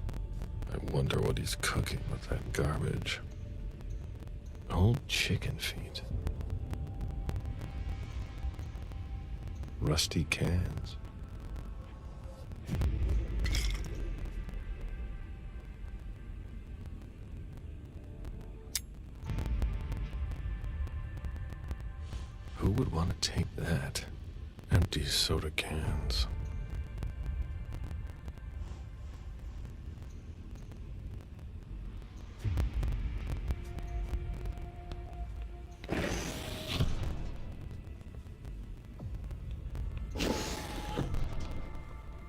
I wonder what he's cooking with that garbage. Old chicken feet. Rusty cans. Who would want to take that? Empty soda cans.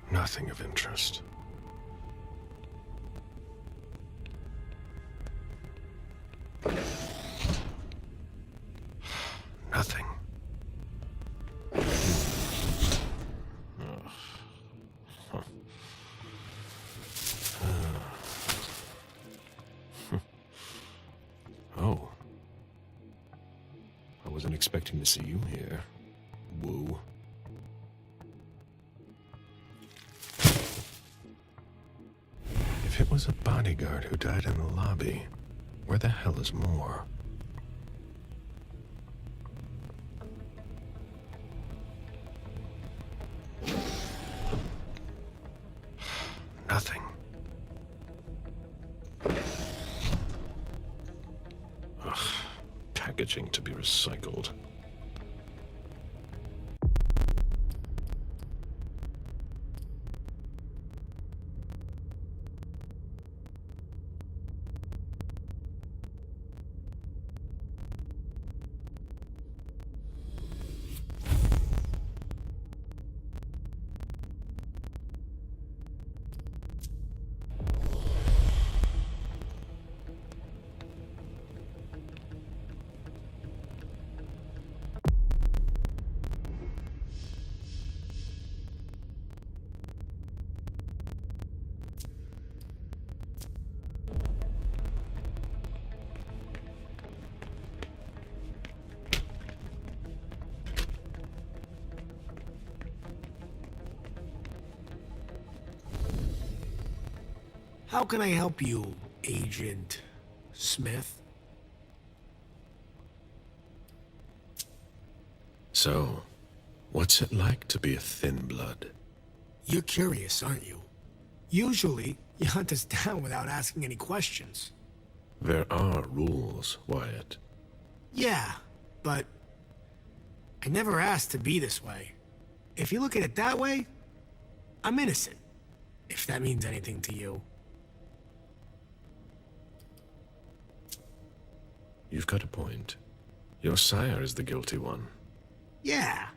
Nothing of interest. Nothing. Oh. I wasn't expecting to see you here. Woo. If it was a bodyguard who died in the lobby, where the hell is Moore? Nothing. Ugh, packaging to be recycled. How can I help you, Agent Smith? So, what's it like to be a thin blood? You're curious, aren't you? Usually, you hunt us down without asking any questions. There are rules, Wyatt. Yeah, but I never asked to be this way. If you look at it that way, I'm innocent. If that means anything to you. You've got a point. Your sire is the guilty one. Yeah.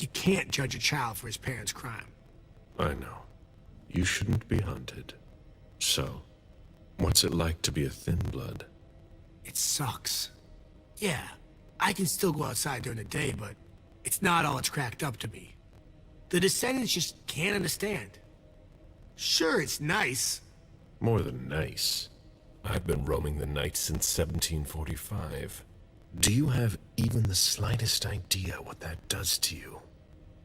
You can't judge a child for his parents' crime. I know. You shouldn't be hunted. So, what's it like to be a thin blood? It sucks. Yeah, I can still go outside during the day, but it's not all it's cracked up to be. The descendants just can't understand. Sure, it's nice. More than nice. I've been roaming the night since 1745. Do you have even the slightest idea what that does to you?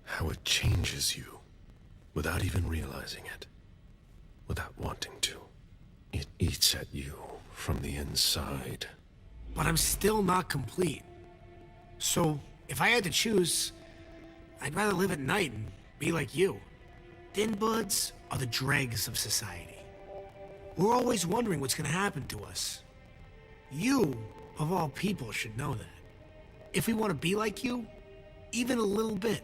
How it changes you, without even realizing it, without wanting to. It eats at you from the inside. But I'm still not complete. So, if I had to choose, I'd rather live at night and be like you. Thin bloods are the dregs of society. We're always wondering what's gonna happen to us. You, of all people, should know that. If we want to be like you, even a little bit,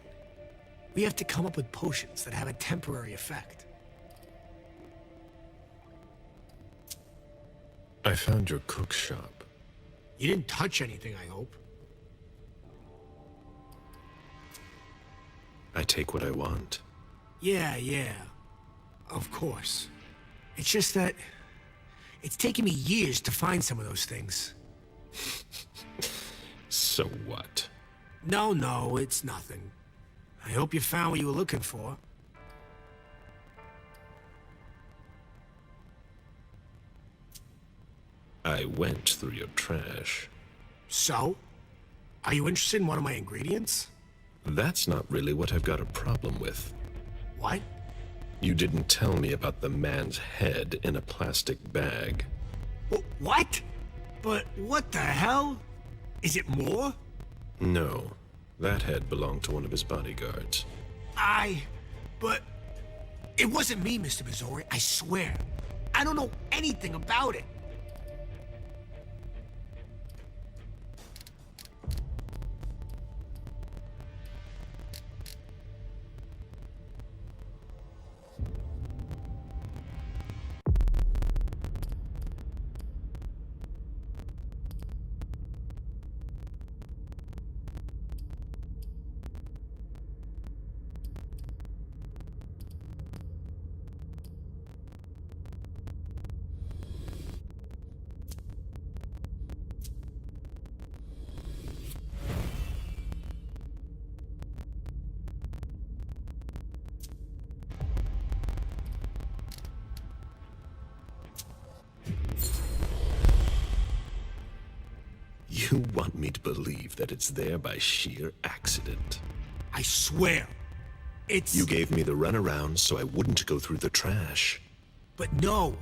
we have to come up with potions that have a temporary effect. I found your cook's shop. You didn't touch anything, I hope. I take what I want. Yeah. Of course. It's just that it's taken me years to find some of those things. So what? No, it's nothing. I hope you found what you were looking for. I went through your trash. So? Are you interested in one of my ingredients? That's not really what I've got a problem with. What? You didn't tell me about the man's head in a plastic bag. What? But what the hell? Is it more? No. That head belonged to one of his bodyguards. But it wasn't me, Mr. Missouri, I swear. I don't know anything about it. You want me to believe that it's there by sheer accident? I swear, it's... You gave me the runaround so I wouldn't go through the trash. But no.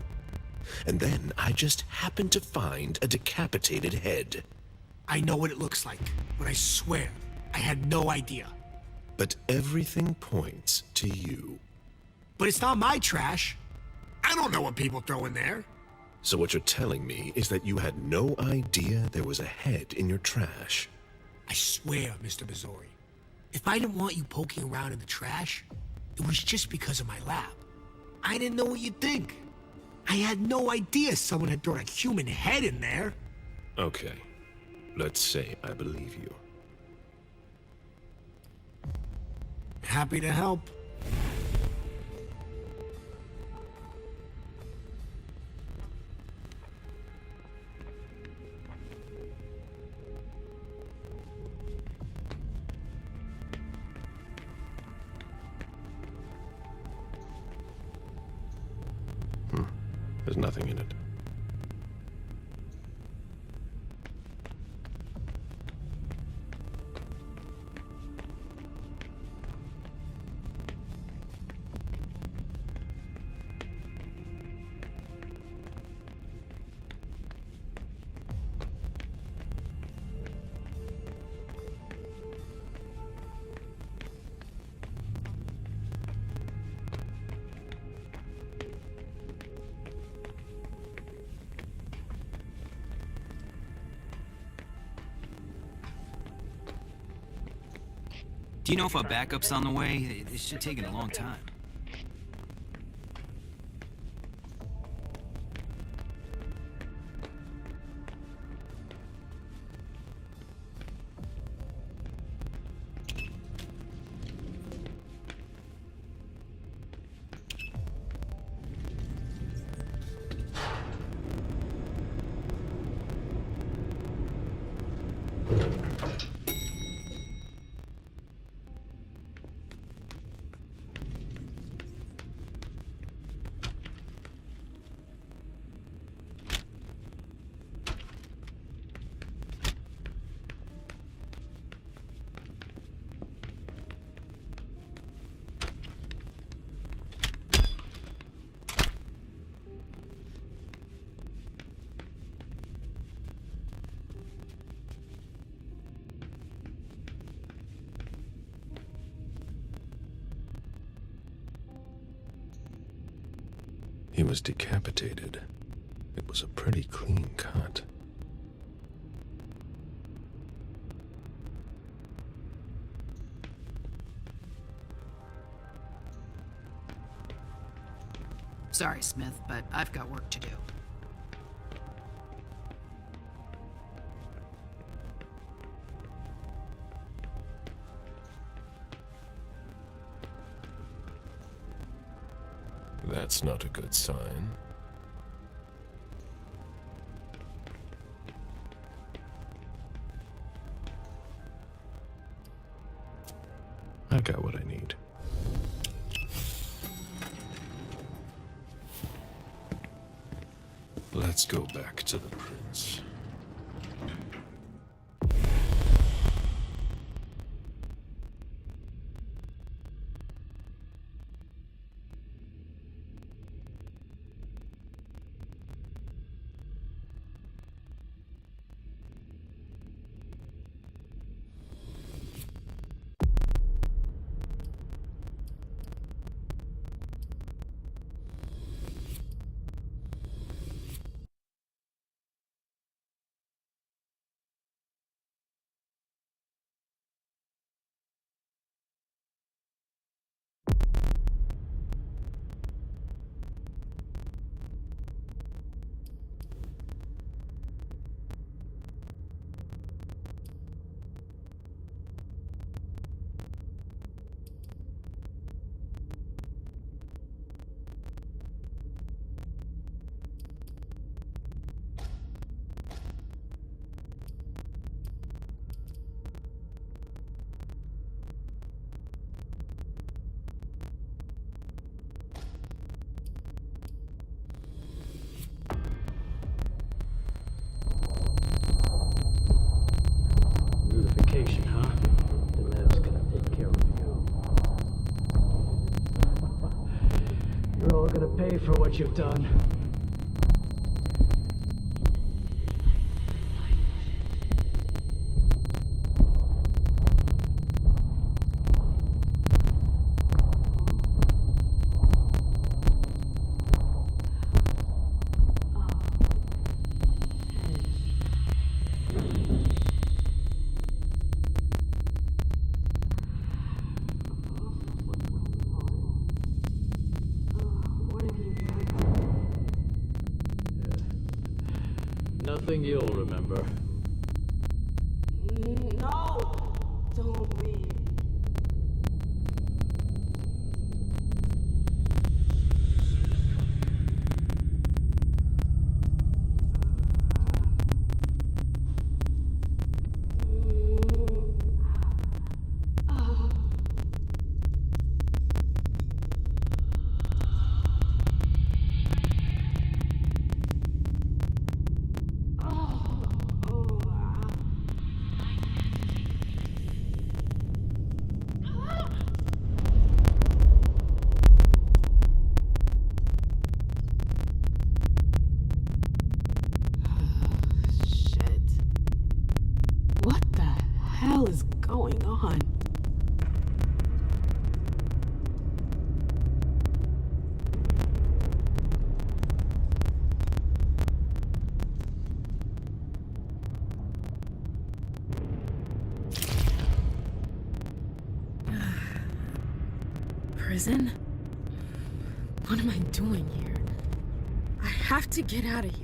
And then I just happened to find a decapitated head. I know what it looks like, but I swear, I had no idea. But everything points to you. But it's not my trash. I don't know what people throw in there. So what you're telling me is that you had no idea there was a head in your trash? I swear, Mr. Missouri, if I didn't want you poking around in the trash, it was just because of my lab. I didn't know what you'd think. I had no idea someone had thrown a human head in there. Okay, let's say I believe you. Happy to help. There's nothing in it. Do you know if our backup's on the way? It should take a long time. He was decapitated. It was a pretty clean cut. Sorry, Smith, but I've got work to do. That's not a good sign. I got what I need. Let's go back to the prince. Vacation, huh? Denev's gonna take care of you. You're all gonna pay for what you've done. Nothing you'll remember. No! Don't leave. Prison? What am I doing here? I have to get out of here.